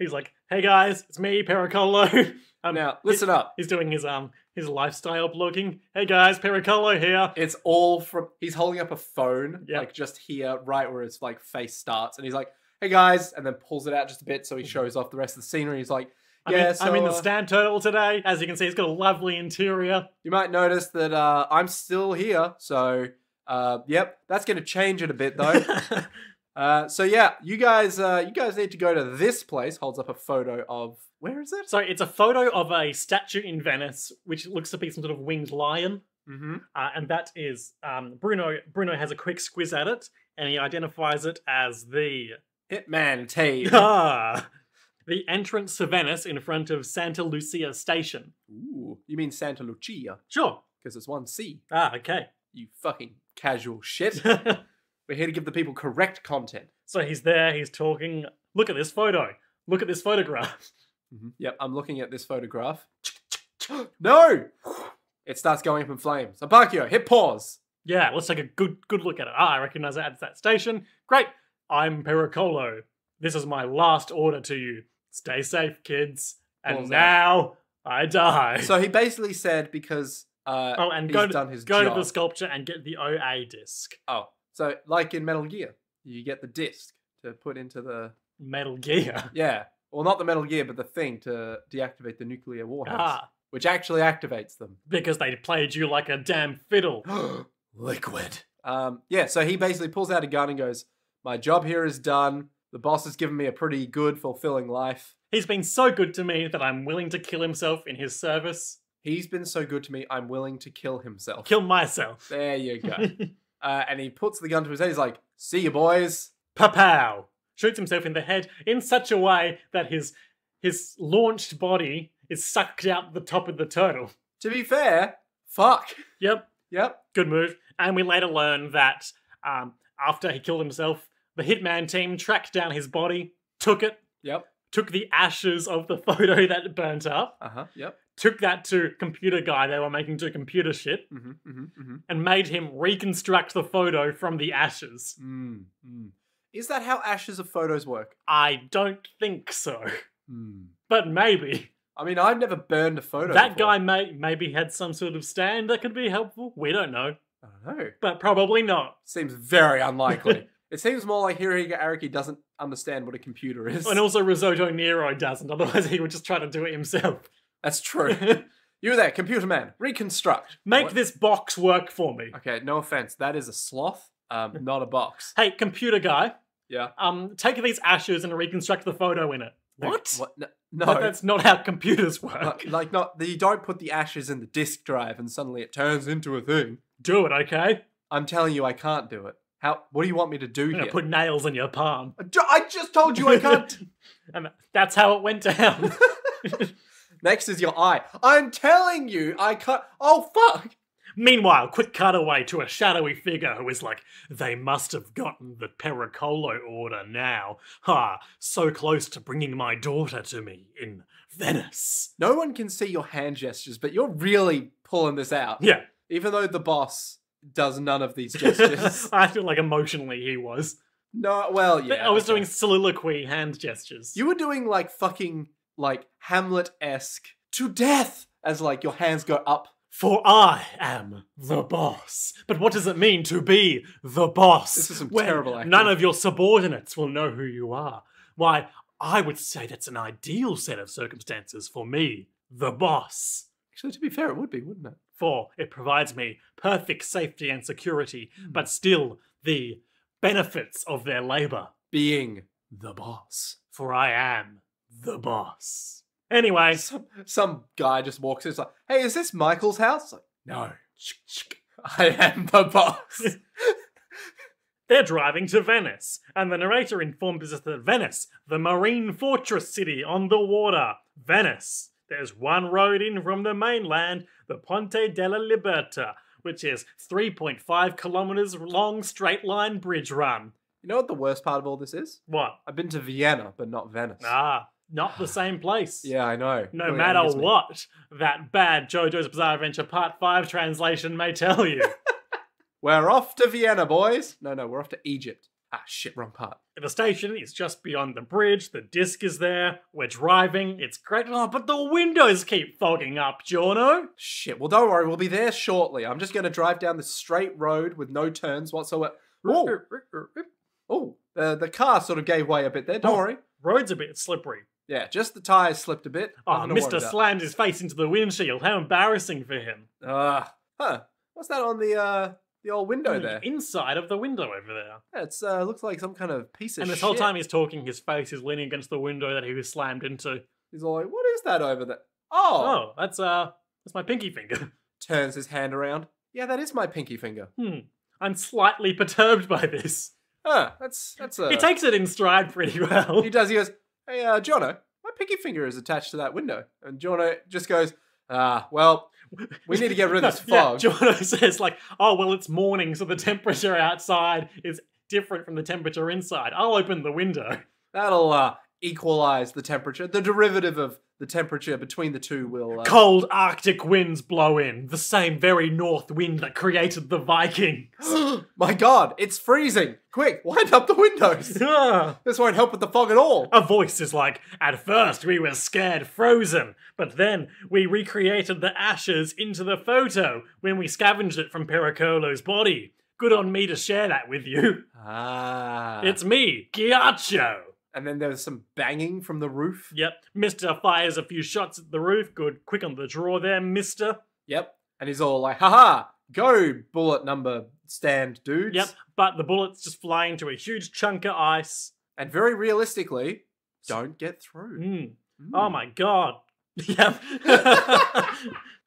He's like, hey guys, it's me, Pericolo. Now, listen up. He's doing his lifestyle blogging. Hey guys, Pericolo here. It's all from... He's holding up a phone, Yep. like just here, right where his like face starts. And he's like, hey guys, and then pulls it out just a bit so he shows off the rest of the scenery. He's like, yeah, I'm in the stand turtle today. As you can see, it's got a lovely interior. You might notice that I'm still here. So, yep, that's going to change it a bit though. So yeah, you guys need to go to this place. Holds up a photo of... Where is it? So it's a photo of a statue in Venice, which looks to be some sort of winged lion. And that is Bruno. Bruno has a quick squiz at it, and he identifies it as the Hitman T. The entrance to Venice in front of Santa Lucia Station. Ooh, you mean Santa Lucia? Sure. Because it's one C. Ah, okay. You fucking casual shit. We're here to give the people correct content. So he's there, he's talking. Look at this photo. Look at this photograph. Yep, I'm looking at this photograph. No! It starts going up in flames. Abakio, hit pause. Yeah, let's take a good look at it. Ah, I recognize it at that station. Great. I'm Pericolo. This is my last order to you. Stay safe, kids. And Pause now I die. So he basically said because and he's go done his to job. the sculpture and get the OA disc. Oh, so like in Metal Gear, you get the disc to put into the... Metal Gear. Yeah. Well, not the Metal Gear, but the thing to deactivate the nuclear warheads. Ah, Which actually activates them. because they played you like a damn fiddle. Liquid. Yeah, so he basically pulls out a gun and goes, my job here is done. The boss has given me a pretty good, fulfilling life. He's been so good to me that I'm willing to kill himself in his service. He's been so good to me, I'm willing to kill himself. Kill myself. There you go. And he puts the gun to his head. He's like, see you, boys. Papow! Shoots himself in the head in such a way that his launched body is sucked out the top of the turtle. To be fair, fuck. Yep, Yep. good move. And we later learn that after he killed himself, the Hitman team tracked down his body, took it, Yep. took the ashes of the photo that burnt up, Yep. took that to computer guy they were making do computer shit, and made him reconstruct the photo from the ashes. Is that how ashes of photos work? I don't think so. But maybe. I mean, I've never burned a photo That before. guy maybe had some sort of stand that could be helpful. We don't know. I don't know. But probably not. Seems very unlikely. It seems more like Hirohiko Araki doesn't understand what a computer is. And also Risotto Nero doesn't, otherwise he would just try to do it himself. That's true. You there, computer man. Reconstruct. Make What? this box work for me. Okay, no offense. That is a sloth, not a box. Hey, computer guy, Yeah. take these ashes and reconstruct the photo in it. What? What? No. But that's not how computers work. Like, not. You don't put the ashes in the disk drive and suddenly it turns into a thing. Do it, okay? I'm telling you, I can't do it. How? What do you want me to do I'm here? gonna put nails in your palm. I just told you I can't. And that's how it went down. Next is your eye. I'm telling you, I can't. Oh, fuck. Meanwhile, quick cutaway to a shadowy figure who is like, they must have gotten the Pericolo order now. Ha, so close to bringing my daughter to me in Venice. No one can see your hand gestures, but you're really pulling this out. Yeah. Even though the boss does none of these gestures. I feel like emotionally he was. No, well, yeah. I was okay. doing soliloquy hand gestures. You were doing like fucking, like, Hamlet-esque to death as like your hands go up. For I am the boss. But what does it mean to be the boss? This is some when terrible acting. none of your subordinates will know who you are. Why, I would say that's an ideal set of circumstances for me, the boss. Actually, to be fair, it would be, wouldn't it? For it provides me perfect safety and security, but still the benefits of their labor. Being the boss. For I am the boss. Anyway, Some guy just walks in, it's like, hey, is this Michael's house? Like, no. I am the boss. they're driving to Venice, and the narrator informs us that Venice, the marine fortress city on the water, Venice. There's one road in from the mainland, the Ponte della Liberta, which is 3.5 kilometers long straight line bridge run. You know what the worst part of all this is? What? I've been to Vienna, but not Venice. Ah, not the same place. Yeah, I know. No Really matter angers me. what that bad JoJo's Bizarre Adventure Part 5 translation may tell you. We're off to Vienna, boys. No, we're off to Egypt. Ah, shit, wrong part. The station is just beyond the bridge, the disc is there, we're driving, it's great. Oh, but the windows keep fogging up, Jono. Shit, well, don't worry, we'll be there shortly. I'm just going to drive down the straight road with no turns whatsoever. Oh, the car sort of gave way a bit there, don't worry. Road's a bit slippery. Yeah, just the tyres slipped a bit. Oh, Nothing to worry Mr. slammed his face into the windshield. How embarrassing for him. about. What's that on the old window there? Inside of the window over there. Yeah, it's looks like some kind of piece of And shit. this whole time he's talking, his face is leaning against the window that he was slammed into. He's all like, what is that over there? Oh! Oh, that's my pinky finger. Turns his hand around. Yeah, that is my pinky finger. I'm slightly perturbed by this. That's He takes it in stride pretty well. He does, he goes, hey, Jono, pinky finger is attached to that window. And Jono just goes, well, we need to get rid of this fog. Yeah, Jono says like, oh, well, it's morning, so the temperature outside is different from the temperature inside. I'll open the window. That'll equalize the temperature. The derivative of the temperature between the two will... Cold Arctic winds blow in. The same very north wind that created the Vikings. My God, it's freezing. Quick, wind up the windows. This won't help with the fog at all. A voice is like, at first we were scared frozen, but then we recreated the ashes into the photo when we scavenged it from Pericolo's body. Good on me to share that with you. It's me, Ghiaccio. And then there's some banging from the roof. Yep. Mister fires a few shots at the roof. Good. Quick on the draw there, mister. Yep. And he's all like, haha, go bullet number stand, dudes. Yep. But the bullets just fly into a huge chunk of ice. And very realistically, don't get through. Oh my God. Yep.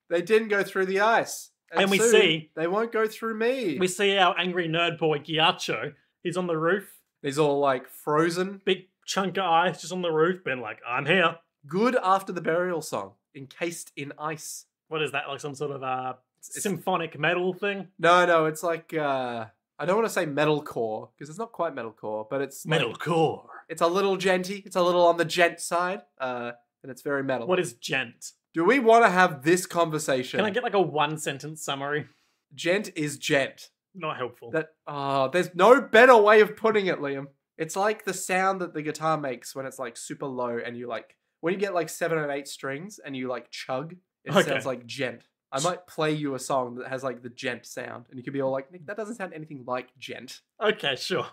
They didn't go through the ice. And we see... They won't go through me. We see our angry nerd boy, Ghiaccio. He's on the roof. He's all like frozen. Big chunk of ice just on the roof, being like, I'm here. Good after the burial song, encased in ice. What is that, like some sort of symphonic metal thing? No, it's like, I don't want to say metalcore, because it's not quite metalcore, but it's... Metalcore. Like, it's a little genty, it's a little on the gent side, and it's very metal. What is gent? Do we want to have this conversation? Can I get like a one-sentence summary? Gent is gent. Not helpful. There's no better way of putting it, Liam. It's like the sound that the guitar makes when it's like super low and you like, when you get like 7 and 8 strings and you like chug, it sounds like gent. I might play you a song that has like the gent sound and you could be all like, Nick, that doesn't sound anything like gent. Okay, sure.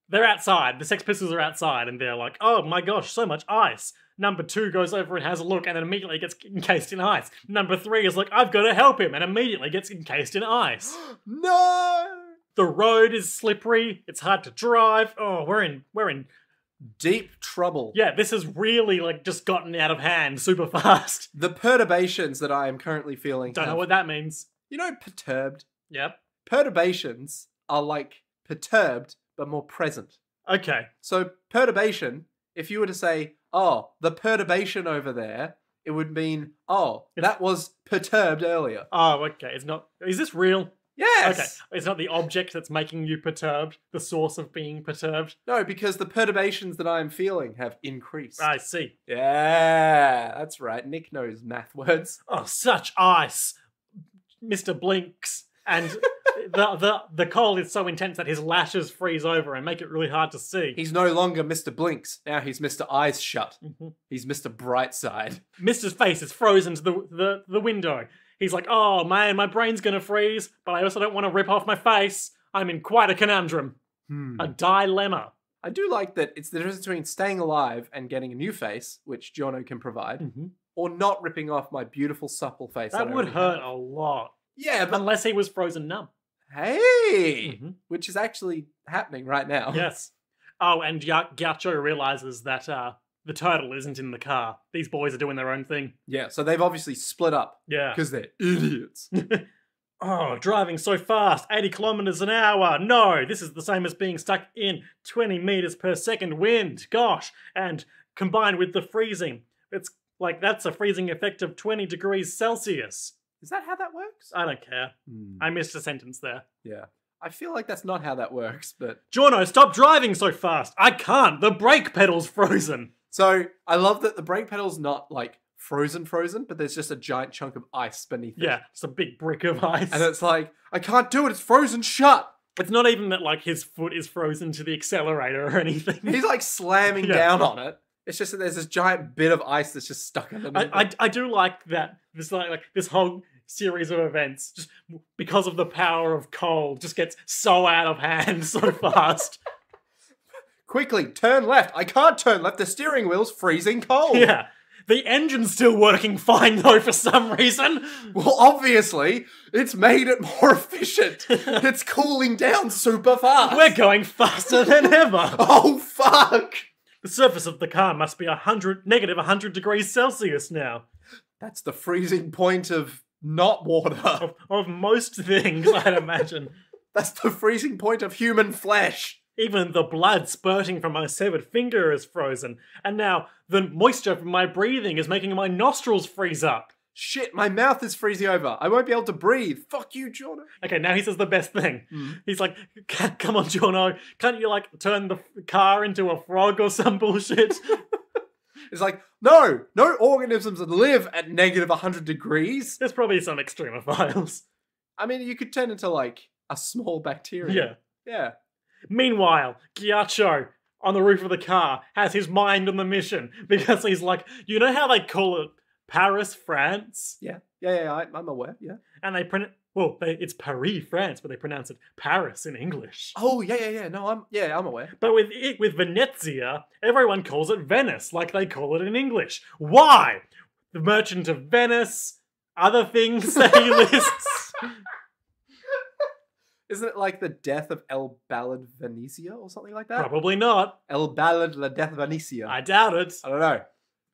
They're outside. The Sex Pistols are outside and they're like, oh my gosh, so much ice. Number 2 goes over and has a look and then immediately gets encased in ice. Number 3 is like, I've got to help him and immediately gets encased in ice. No! The road is slippery. It's hard to drive. Oh, we're in deep trouble. Yeah, this has really like just gotten out of hand super fast. The perturbations that I am currently feeling. Don't know what that means. You know, perturbed? Yep. Perturbations are like perturbed, but more present. Okay. So perturbation, if you were to say, oh, the perturbation over there, it would mean, oh, that was perturbed earlier. Oh, okay. It's not... Is this real? Yes! Okay. It's not the object that's making you perturbed, the source of being perturbed? No, because the perturbations that I am feeling have increased. I see. Yeah, that's right. Nick knows math words. Oh, such ice! Mr. Blinks. And the cold is so intense that his lashes freeze over and make it really hard to see. He's no longer Mr. Blinks. Now he's Mr. Eyes Shut. Mm-hmm. He's Mr. Brightside. Mr's face is frozen to the window. He's like, oh man, my brain's gonna freeze, but I also don't want to rip off my face. I'm in quite a conundrum. A dilemma. I do like that it's the difference between staying alive and getting a new face, which Jono can provide, or not ripping off my beautiful supple face. That would hurt a lot. Yeah, but... Unless he was frozen numb. Hey! Which is actually happening right now. Yes. Oh, and Ghiaccio realizes that the turtle isn't in the car. These boys are doing their own thing. Yeah, so they've obviously split up. Yeah. Because they're idiots. Oh, driving so fast, 80 kilometers an hour. No, this is the same as being stuck in 20 meters per second wind. Gosh. And combined with the freezing, it's like that's a freezing effect of 20 degrees Celsius. Is that how that works? I don't care. I missed a sentence there. Yeah. I feel like that's not how that works, but... Jono, stop driving so fast! I can't! The brake pedal's frozen! So, I love that the brake pedal's not, like, frozen, but there's just a giant chunk of ice beneath it. Yeah, it's a big brick of ice. And it's like, I can't do it, it's frozen shut! It's not even that, like, his foot is frozen to the accelerator or anything. He's, like, slamming down on it. It's just that there's this giant bit of ice that's just stuck underneath it. I do like that. This like this whole series of events, just because of the power of cold, just gets so out of hand so fast. Quickly, turn left. I can't turn left. The steering wheel's freezing cold. Yeah. The engine's still working fine, though, for some reason. Well, obviously, it's made it more efficient. It's cooling down super fast. We're going faster than ever. Oh, fuck. The surface of the car must be negative 100 degrees Celsius now. That's the freezing point of not water. Of most things, I'd imagine. That's the freezing point of human flesh. Even the blood spurting from my severed finger is frozen. And now the moisture from my breathing is making my nostrils freeze up. Shit, my mouth is freezing over. I won't be able to breathe. Fuck you, Jono. Okay, now he says the best thing. He's like, come on, Jono, can't you like turn the car into a frog or some bullshit? It's like, no organisms live at negative 100 degrees. There's probably some extremophiles. I mean, you could turn into like a small bacteria. Yeah. Meanwhile, Ghiaccio, on the roof of the car, has his mind on the mission because he's like, you know how they call it Paris, France? Yeah, I'm aware, yeah. And they print it, it's Paris, France, but they pronounce it Paris in English. Oh, yeah. No, I'm aware. But with Venezia, everyone calls it Venice, like they call it in English. Why? The Merchant of Venice, other things that he lists. Isn't it like the death of El Ballad Venezia or something like that? Probably not. El Ballad La Death of Venezia. I doubt it. I don't know.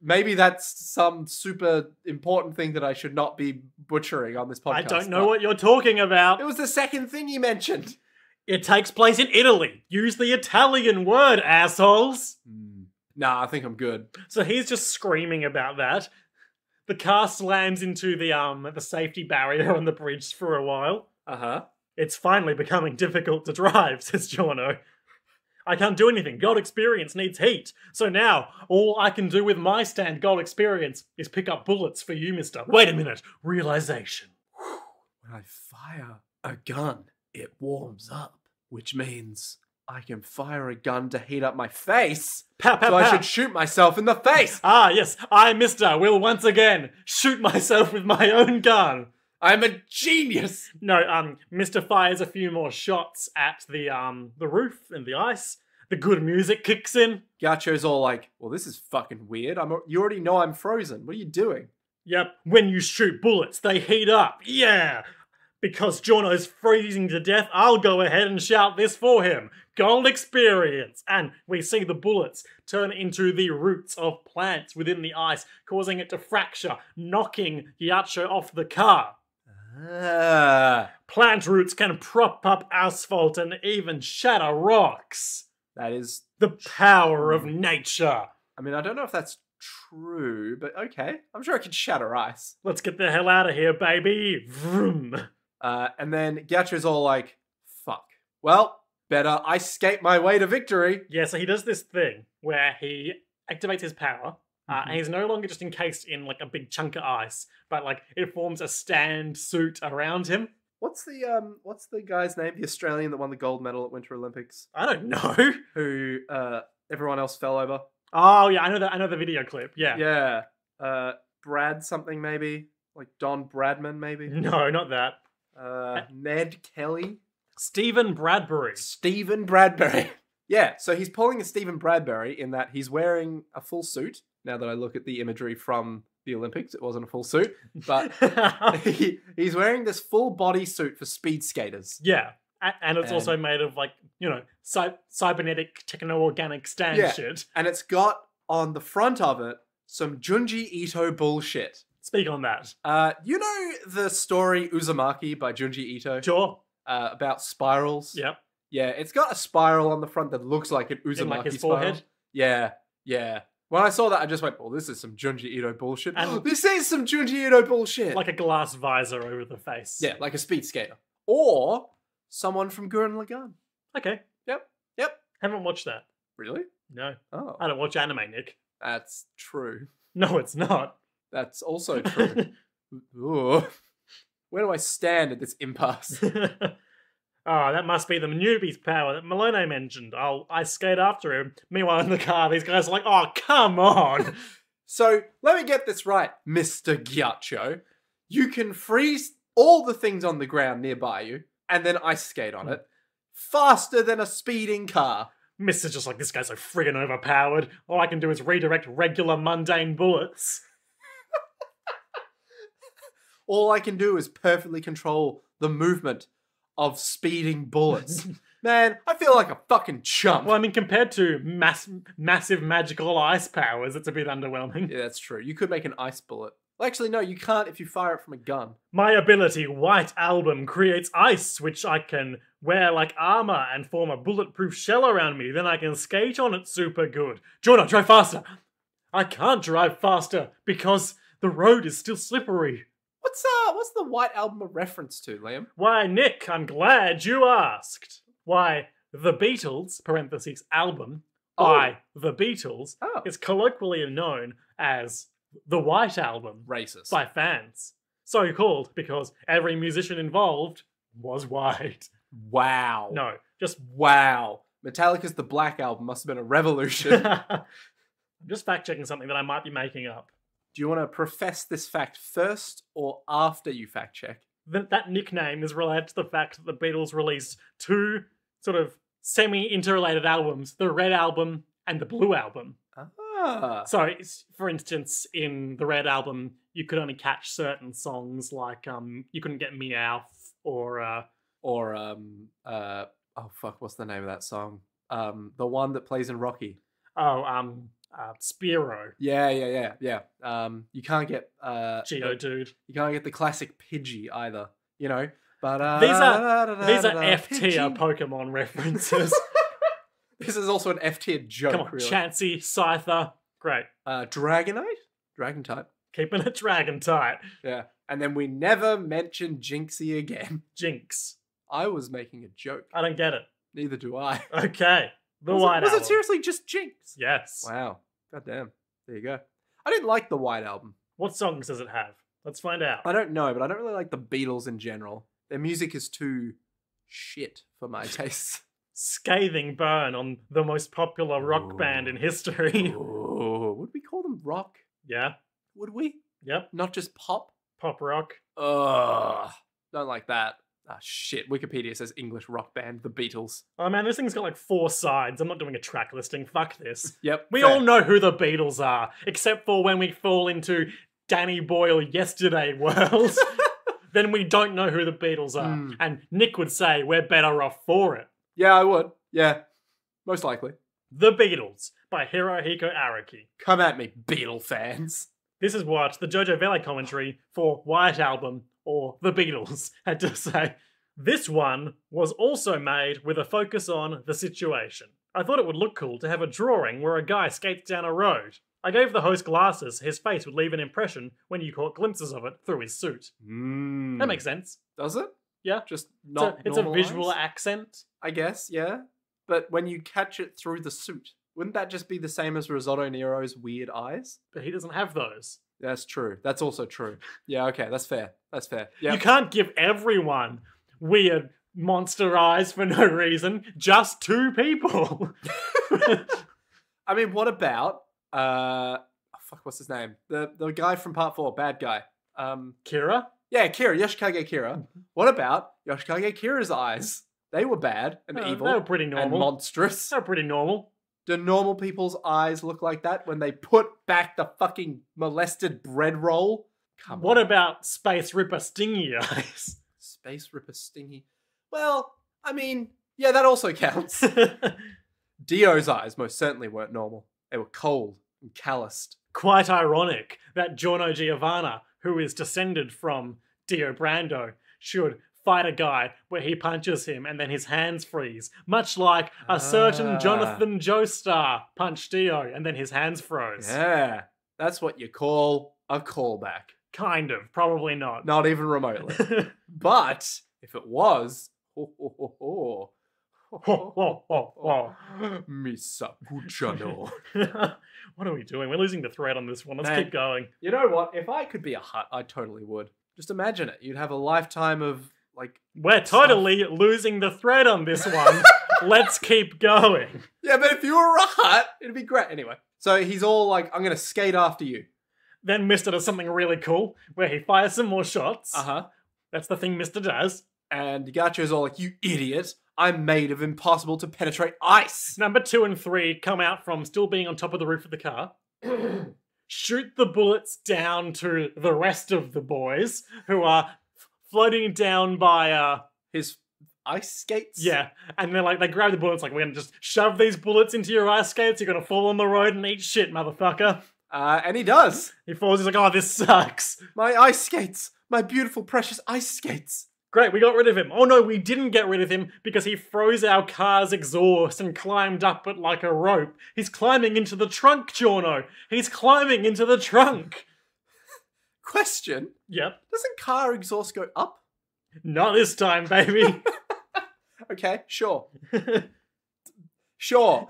Maybe that's some super important thing that I should not be butchering on this podcast. I don't know what you're talking about. It was the second thing you mentioned. It takes place in Italy. Use the Italian word, assholes. Nah, I think I'm good. So he's just screaming about that. The car slams into the safety barrier on the bridge for a while. Uh-huh. It's finally becoming difficult to drive, says Jono. I can't do anything. God experience needs heat. So now, all I can do with my stand God experience is pick up bullets for you, mister. Wait a minute. Realization. When I fire a gun, it warms up, which means I can fire a gun to heat up my face. Pow, pow, so pow. I should shoot myself in the face. Ah, yes. I, mister, will once again shoot myself with my own gun. I'm a genius! No, Mr. fires a few more shots at the roof and the ice. The good music kicks in. Ghiaccio's all like, well, this is fucking weird. You already know I'm frozen. What are you doing? Yep, when you shoot bullets, they heat up. Yeah! Because Jono's freezing to death, I'll go ahead and shout this for him. Gold experience! And we see the bullets turn into the roots of plants within the ice, causing it to fracture, knocking Ghiaccio off the car. Plant roots can prop up asphalt and even shatter rocks. That is the power of nature. I mean, I don't know if that's true, but okay. I'm sure it can shatter ice. Let's get the hell out of here, baby. Vroom. And then Ghiaccio's all like, fuck. Well, better ice skate my way to victory. Yeah, so he does this thing where he activates his power. And he's no longer just encased in like a big chunk of ice, but like it forms a stand suit around him. What's the guy's name? The Australian that won the gold medal at Winter Olympics? I don't know. Who everyone else fell over? Oh yeah, I know the video clip. Yeah. Yeah. Brad something maybe? Like Don Bradman maybe? No, not that. Ned Kelly? Stephen Bradbury. Stephen Bradbury. Yeah, so he's pulling a Stephen Bradbury in that he's wearing a full suit. Now that I look at the imagery from the Olympics, it wasn't a full suit, but he's wearing this full body suit for speed skaters. Yeah, and it's also made of like, you know, cybernetic techno-organic stand shit. And it's got on the front of it some Junji Ito bullshit. Speak on that. You know the story Uzumaki by Junji Ito? Sure. About spirals? Yep. Yeah, it's got a spiral on the front that looks like an Uzumaki in like his spiral. forehead? Yeah. When I saw that, I just went, well, this is some Junji Ito bullshit. And this is some Junji Ito bullshit. Like a glass visor over the face. Yeah, like a speed skater. Or someone from Gurren Lagann. Okay. Yep. Haven't watched that. Really? No. Oh. I don't watch anime, Nick. That's true. No, it's not. That's also true. Ooh. Where do I stand at this impasse? Oh, that must be the newbie's power that Malone mentioned. I skate after him. Meanwhile, in the car, these guys are like, oh, come on. So, let me get this right, Mr. Ghiaccio. You can freeze all the things on the ground nearby you, and then ice skate on it, faster than a speeding car. Mr. just like, this guy's so friggin' overpowered. All I can do is redirect regular mundane bullets. All I can do is perfectly control the movement of speeding bullets. Man, I feel like a fucking chump. Well, I mean, compared to massive magical ice powers, it's a bit underwhelming. Yeah, that's true. You could make an ice bullet. Well, actually, no, you can't if you fire it from a gun. My ability, White Album, creates ice, which I can wear like armor and form a bulletproof shell around me. Then I can skate on it super good. Jono, drive faster. I can't drive faster because the road is still slippery. What's the White Album a reference to, Liam? Why, Nick, I'm glad you asked. Why, the Beatles, parentheses, album, by the Beatles, is colloquially known as the White Album. Racist. By fans. So called because every musician involved was white. Wow. No, just... Wow. Metallica's The Black Album must have been a revolution. I'm just fact-checking something that I might be making up. Do you want to profess this fact first or after you fact-check? That nickname is related to the fact that the Beatles released two sort of semi-interrelated albums, the Red Album and the Blue Album. Ah. So, for instance, in the Red Album, you could only catch certain songs like you couldn't get Meowth or oh fuck, what's the name of that song? The one that plays in Rocky. Spiro. Yeah. You can't get Geodude. You can't get the classic Pidgey either, you know. But these are F tier Pokemon references. This is also an F tier joke. Come on, really. Chansey, Scyther, great. Dragonite, Dragon type. Keeping it Dragon type. Yeah, and then we never mentioned Jinxie again. Jinx. I was making a joke. I don't get it. Neither do I. Okay. Was it seriously just Jinx? Yes. Wow. Goddamn. There you go. I didn't like the White Album. What songs does it have? Let's find out. I don't know, but I don't really like the Beatles in general. Their music is too shit for my tastes. Scathing burn on the most popular rock band in history. Ooh. Would we call them rock? Yeah. Would we? Yep. Not just pop? Pop rock. Ugh. Don't like that. Ah, shit. Wikipedia says English rock band, the Beatles. Oh man, this thing's got like 4 sides. I'm not doing a track listing. Fuck this. Yep. We all know who the Beatles are, except for when we fall into Danny Boyle yesterday world. Then we don't know who the Beatles are. And Nick would say we're better off for it. Yeah, I would. Yeah. Most likely. The Beatles by Hirohiko Araki. Come at me, Beatle fans. This is what the Jojo Valley commentary for White Album or The Beatles had to say. This one was also made with a focus on the situation. I thought it would look cool to have a drawing where a guy skates down a road. I gave the host glasses, his face would leave an impression when you caught glimpses of it through his suit. That makes sense. Does it? Yeah. Just not It's a visual accent. I guess, yeah. But when you catch it through the suit, wouldn't that just be the same as Risotto Nero's weird eyes? But he doesn't have those. That's true. That's also true. Yeah, okay, that's fair. That's fair. Yep. You can't give everyone weird monster eyes for no reason. Just 2 people. I mean, what about what's his name? The guy from Part 4, bad guy. Kira? Yeah, Kira, Yoshikage Kira. What about Yoshikage Kira's eyes? They were bad and evil. They were pretty normal. And monstrous. They were pretty normal. Do normal people's eyes look like that when they put back the fucking molested bread roll? Come on. What about Space Ripper Stingy eyes? Space Ripper Stingy? Well, I mean, yeah, that also counts. Dio's eyes most certainly weren't normal. They were cold and calloused. Quite ironic that Giorno Giovanna, who is descended from Dio Brando, should fight a guy where he punches him and then his hands freeze. Much like a certain Jonathan Joestar punched Dio and then his hands froze. Yeah, that's what you call a callback. Kind of, probably not. Not even remotely. But if it was, Misakuchano. What are we doing? We're losing the thread on this one. Let's keep going. You know what? If I could be a hut, I totally would. Just imagine it. You'd have a lifetime of, like... We're totally losing the thread on this one. Let's keep going. Yeah, but if you were a hut, it'd be great. Anyway, so he's all like, I'm going to skate after you. Then Mister does something really cool, where he fires some more shots. Uh-huh. That's the thing Mister does. And Gacho's all like, you idiot. I'm made of impossible to penetrate ice. Number 2 and 3 come out from still being on top of the roof of the car. Shoot the bullets down to the rest of the boys, who are floating down by, his ice skates? Yeah. And they're like, they grab the bullets, like, we're gonna just shove these bullets into your ice skates, you're gonna fall on the road and eat shit, motherfucker. And he does. He falls, he's like, oh, this sucks. My ice skates. My beautiful, precious ice skates. Great, we got rid of him. Oh no, we didn't get rid of him because he froze our car's exhaust and climbed up it like a rope. He's climbing into the trunk, Jono. He's climbing into the trunk. Question. Yep. Doesn't car exhaust go up? Not this time, baby. Okay, sure. Sure.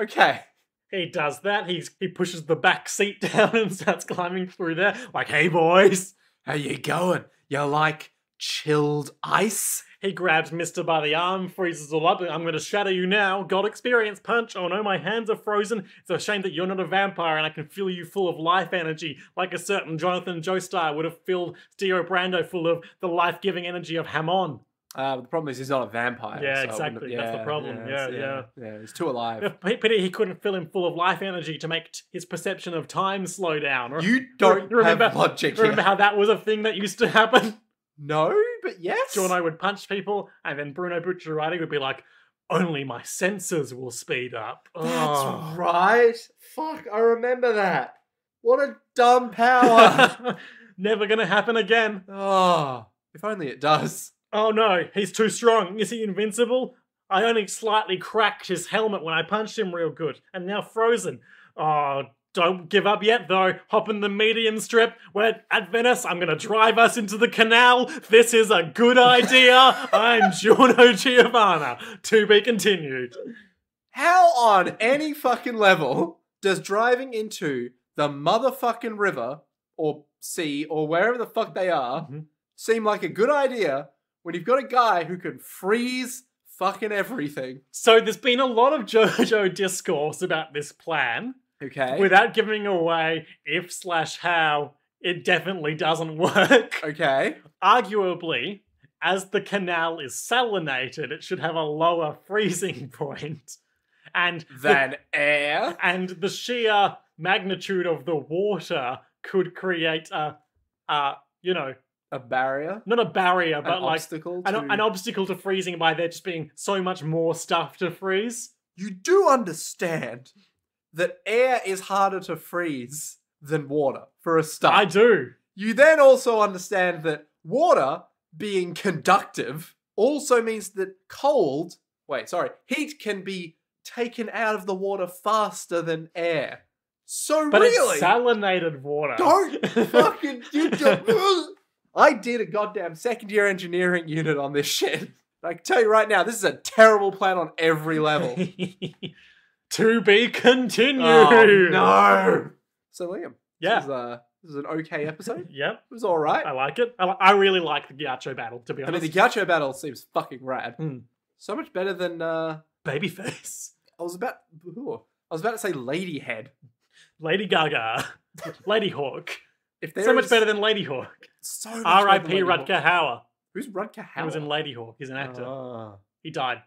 Okay. He does that. He pushes the back seat down and starts climbing through there. Like, hey boys. How you going? You like chilled ice? He grabs Mister by the arm, freezes all up. I'm going to shatter you now. God experience punch. Oh no, my hands are frozen. It's a shame that you're not a vampire and I can feel you full of life energy, like a certain Jonathan Joestar would have filled Stio Brando full of the life-giving energy of Hamon. The problem is he's not a vampire. Yeah, so exactly. That's the problem. Yeah. He's too alive. Pity he couldn't fill him full of life energy to make his perception of time slow down. You don't have logic here. Remember how that was a thing that used to happen? No, but yes. Jono would punch people, and then Bruno Bucciarati would be like, only my senses will speed up. That's right. Fuck, I remember that. What a dumb power. Never gonna happen again. Oh, if only it does. Oh no, he's too strong. Is he invincible? I only slightly cracked his helmet when I punched him real good, and now frozen. Oh, don't give up yet though. Hop in the medium strip. We're at Venice. I'm gonna drive us into the canal. This is a good idea. I'm Giorno Giovanna. To be continued. How on any fucking level does driving into the motherfucking river or sea or wherever the fuck they are seem like a good idea when you've got a guy who can freeze fucking everything? So there's been a lot of Jojo discourse about this plan. Okay. Without giving away if/how it definitely doesn't work. Okay. Arguably, as the canal is salinated, it should have a lower freezing point. And than air. And the sheer magnitude of the water could create a barrier? Not a barrier, but like an obstacle to freezing by there just being so much more stuff to freeze. You do understand that air is harder to freeze than water, for a start. I do. You then also understand that water, being conductive, also means that heat can be taken out of the water faster than air. So but really... it's salinated water. Don't fucking... I did a goddamn second-year engineering unit on this shit. I can tell you right now, this is a terrible plan on every level. To be continued. Oh, no. So Liam, yeah, this is an okay episode. Yep, it was all right. I like it. I really like the Gaucho battle. To be honest, I mean the Gaucho battle seems fucking rad. So much better than Babyface. I was about to say Ladyhead, Lady Gaga, Lady Hawk. So much better than Lady Hawk. So much R.I.P. Rutger Hauer. Who's Rutger Hauer? He was in Lady Hawk. He's an actor. He died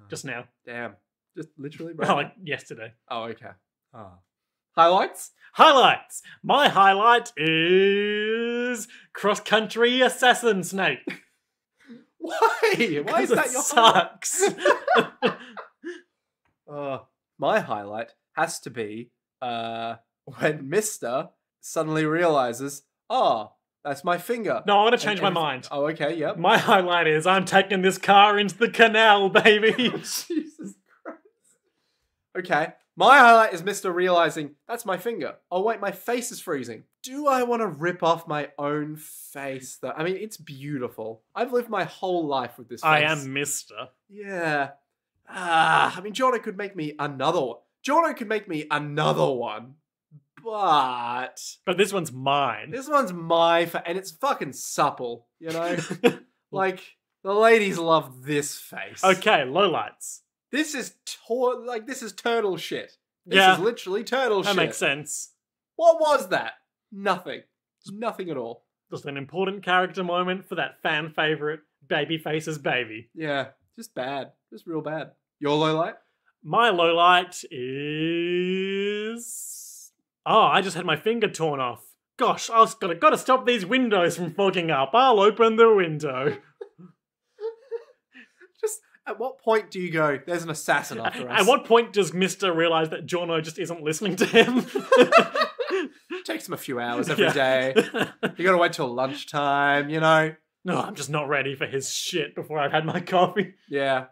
just now. Damn. Just literally right like yesterday. Oh, okay. Highlights? Highlights! My highlight is cross-country assassin snake. Why? Why is that your sucks? My highlight has to be when Mister suddenly realizes, that's my finger. No, I'm going to change my mind. Oh, okay, yep. My highlight is I'm taking this car into the canal, baby. Jesus Christ. Okay. My highlight is Mr. realizing, that's my finger. Oh, wait, my face is freezing. Do I want to rip off my own face, though? I mean, it's beautiful. I've lived my whole life with this face. I am Mr. Yeah. I mean, Jono could make me another one. But this one's mine. This one's and it's fucking supple, you know? Like, the ladies love this face. Okay, lowlights. This is this is turtle shit. This is literally turtle shit. That makes sense. What was that? Nothing. Nothing at all. Just an important character moment for that fan favorite, Babyface's baby. Yeah, just bad. Just real bad. Your lowlight? My lowlight is... I just had my finger torn off. Gosh, I was gotta stop these windows from fogging up. I'll open the window. Just at what point do you go, there's an assassin after us? At what point does Mr. realise that Jono just isn't listening to him? Takes him a few hours every day. You gotta wait till lunchtime, you know? No, I'm just not ready for his shit before I've had my coffee. Yeah.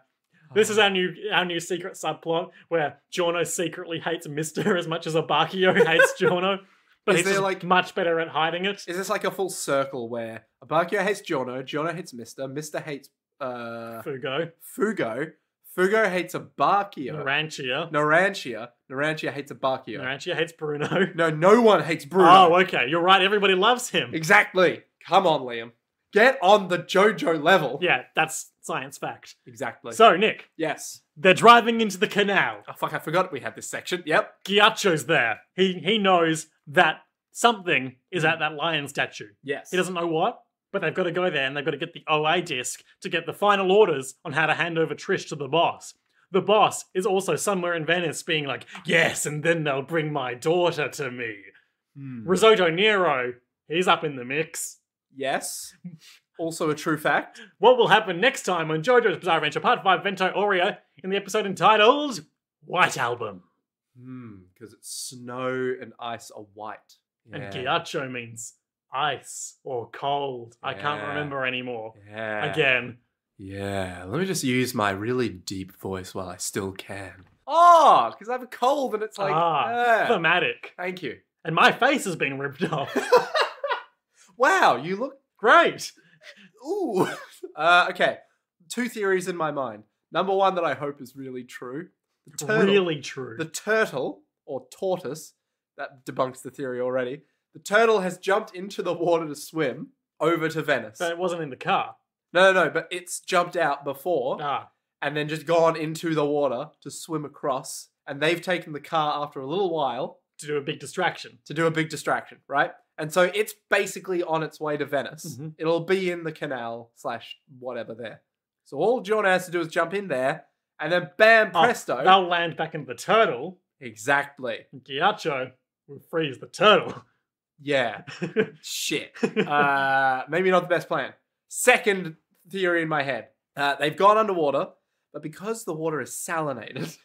This is our new secret subplot where Giorno secretly hates Mister as much as Abakio hates Giorno. But Is he's there, just like- much better at hiding it. Is this like a full circle where Abakio hates Giorno, Giorno hates Mister hates Fugo. Fugo hates Abakio. Narantia. Narantia hates Abakio. Narantia hates Bruno. No one hates Bruno. Oh, okay. You're right. Everybody loves him. Exactly. Come on, Liam. Get on the Jojo level. Yeah, that's science fact. Exactly. So, Nick, Yes. they're driving into the canal. Oh, fuck, I forgot we had this section. Yep. Ghiacio's there. He knows that something is at that lion statue. Yes. He doesn't know what, but they've got to go there and they've got to get the OA disc to get the final orders on how to hand over Trish to the boss. The boss is also somewhere in Venice being like, yes, and then they'll bring my daughter to me. Risotto Nero, he's up in the mix. Yes. Also a true fact. What will happen next time on JoJo's Bizarre Adventure Part 5 Vento Oreo in the episode entitled White Album? Because it's snow and ice are white. And Ghiaccio means ice or cold. I can't Yeah. remember anymore. Yeah. Again. Yeah. Let me just use my really deep voice while I still can. Oh, because I have a cold and it's like... thematic. Thank you. And my face has been ripped off. Wow, you look... Great. Ooh. Okay. 2 theories in my mind. Number 1 that I hope is really true. The turtle, Really true. The turtle, or tortoise, that debunks the theory already. The turtle has jumped into the water to swim over to Venice. But it wasn't in the car. No, but it's jumped out before Ah. and then just gone into the water to swim across. And they've taken the car after a little while To do a big distraction. to do a big distraction, right? And so it's basically on its way to Venice. Mhm. It'll be in the canal / whatever there. So all John has to do is jump in there, and then bam, presto. They'll land back in the turtle. Exactly. Ghiaccio will freeze the turtle. Yeah. Shit. Maybe not the best plan. Second theory in my head. They've gone underwater, but because the water is salinated,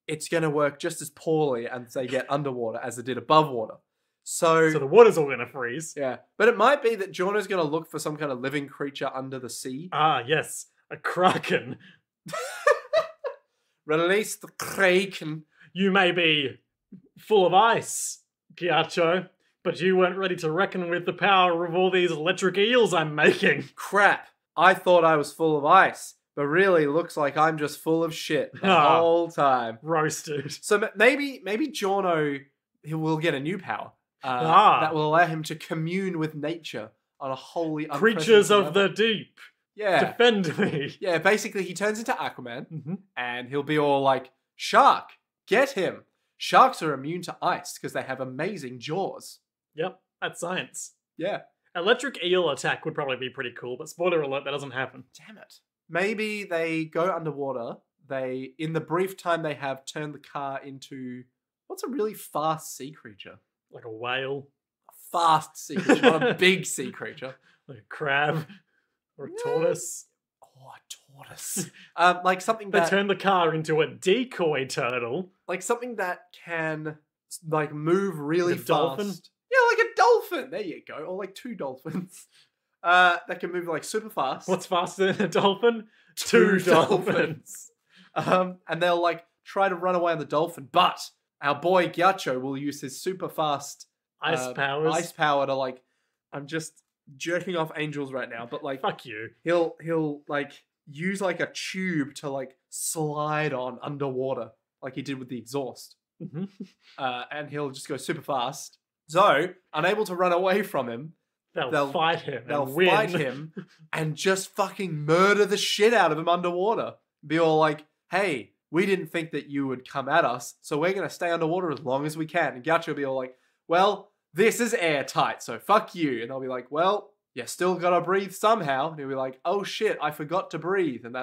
it's going to work just as poorly as they get underwater as it did above water. So the water's all going to freeze. yeah. But it might be that Giorno's going to look for some kind of living creature under the sea. Ah, yes. A kraken. Release the kraken. You may be full of ice, Ghiaccio, but you weren't ready to reckon with the power of all these electric eels I'm making. Crap. I thought I was full of ice, but really looks like I'm just full of shit the Ah. whole time. Roasted. So maybe Giorno, he will get a new power that will allow him to commune with nature on a wholly Creatures of unprecedented the level. deep, Yeah. defend me. Yeah, basically he turns into Aquaman Mm-hmm. and he'll be all like, Shark, get him. Sharks are immune to ice because they have amazing jaws. Yep, that's science. Yeah. Electric eel attack would probably be pretty cool, but spoiler alert, that doesn't happen. Damn it. Maybe they go underwater. They, in the brief time they have, turn the car into, what's a really fast sea creature? Like a whale, A fast sea creature, not a big sea creature. like a crab, or a tortoise. Oh, a tortoise. Like something They that, turn the car into a decoy turtle. like something that can, like, move really Like a fast. dolphin? Yeah, like a dolphin. There you go. Or like 2 dolphins. That can move like super fast. What's faster than a dolphin? 2 dolphins. And they'll like try to run away on the dolphin, but our boy Ghiaccio will use his super fast Ice powers. ice power to like. I'm just jerking off angels right now, but like Fuck you. he'll like use like a tube to like slide on underwater, like he did with the exhaust, Mm-hmm. and he'll just go super fast. So unable to run away from him, They'll fight him. they'll and win. fight him and just fucking murder the shit out of him underwater. Be all like, hey, we didn't think that you would come at us, so we're going to stay underwater as long as we can. And Ghiaccio will be all like, well, this is airtight, so fuck you. And they'll be like, well, you still got to breathe somehow. And he'll be like, oh shit, I forgot to breathe. And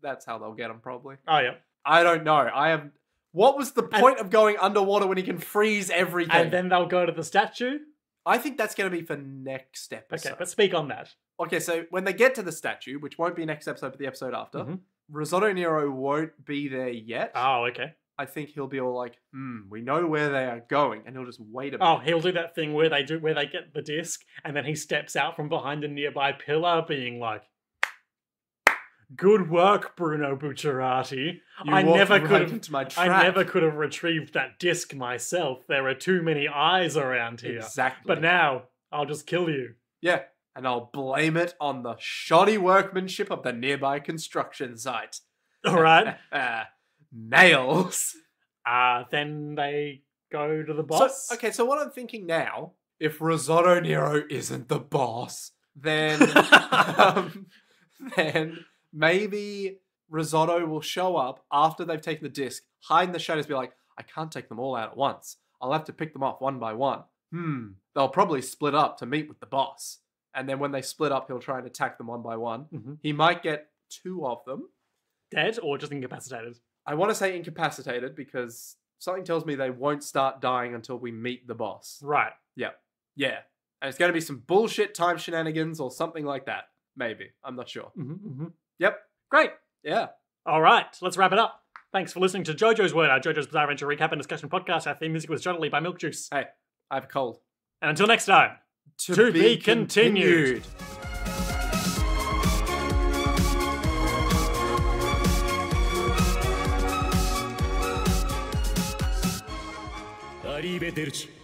that's how they'll get him probably. Oh, yeah. I don't know. What was the point of going underwater when he can freeze everything? And then they'll go to the statue. I think that's going to be for next episode. Okay, but speak on that. Okay, so when they get to the statue, which won't be next episode, but the episode after, Mhm. Risotto Nero won't be there yet. Oh, okay. I think he'll be all like, we know where they are going, and he'll just wait a bit. Oh, he'll do that thing where they get the disc, and then he steps out from behind a nearby pillar, being like, "Good work, Bruno Bucciarati. I never could have retrieved that disc myself. There are too many eyes around here. Exactly. But now I'll just kill you." Yeah, and I'll blame it on the shoddy workmanship of the nearby construction site. All right. Nails. Then they go to the boss. So what I'm thinking now, if Risotto Nero isn't the boss, then then maybe Risotto will show up after they've taken the disc, hide in the shadows, be like, I can't take them all out at once. I'll have to pick them off one by one. They'll probably split up to meet with the boss. And then when they split up, he'll try and attack them one by one. Mm-hmm. He might get 2 of them. Dead or just incapacitated? I want to say incapacitated because something tells me they won't start dying until we meet the boss. Right. Yeah. And it's going to be some bullshit time shenanigans or something like that. Maybe. I'm not sure. Mm-hmm. Yep. Great. Yeah. All right. Let's wrap it up. Thanks for listening to Jojo's Word, our Jojo's Bizarre Adventure recap and discussion podcast. Our theme music was Johnny by Milk Juice. Hey, I have a cold. And until next time, to be continued. アリーベ・デルチ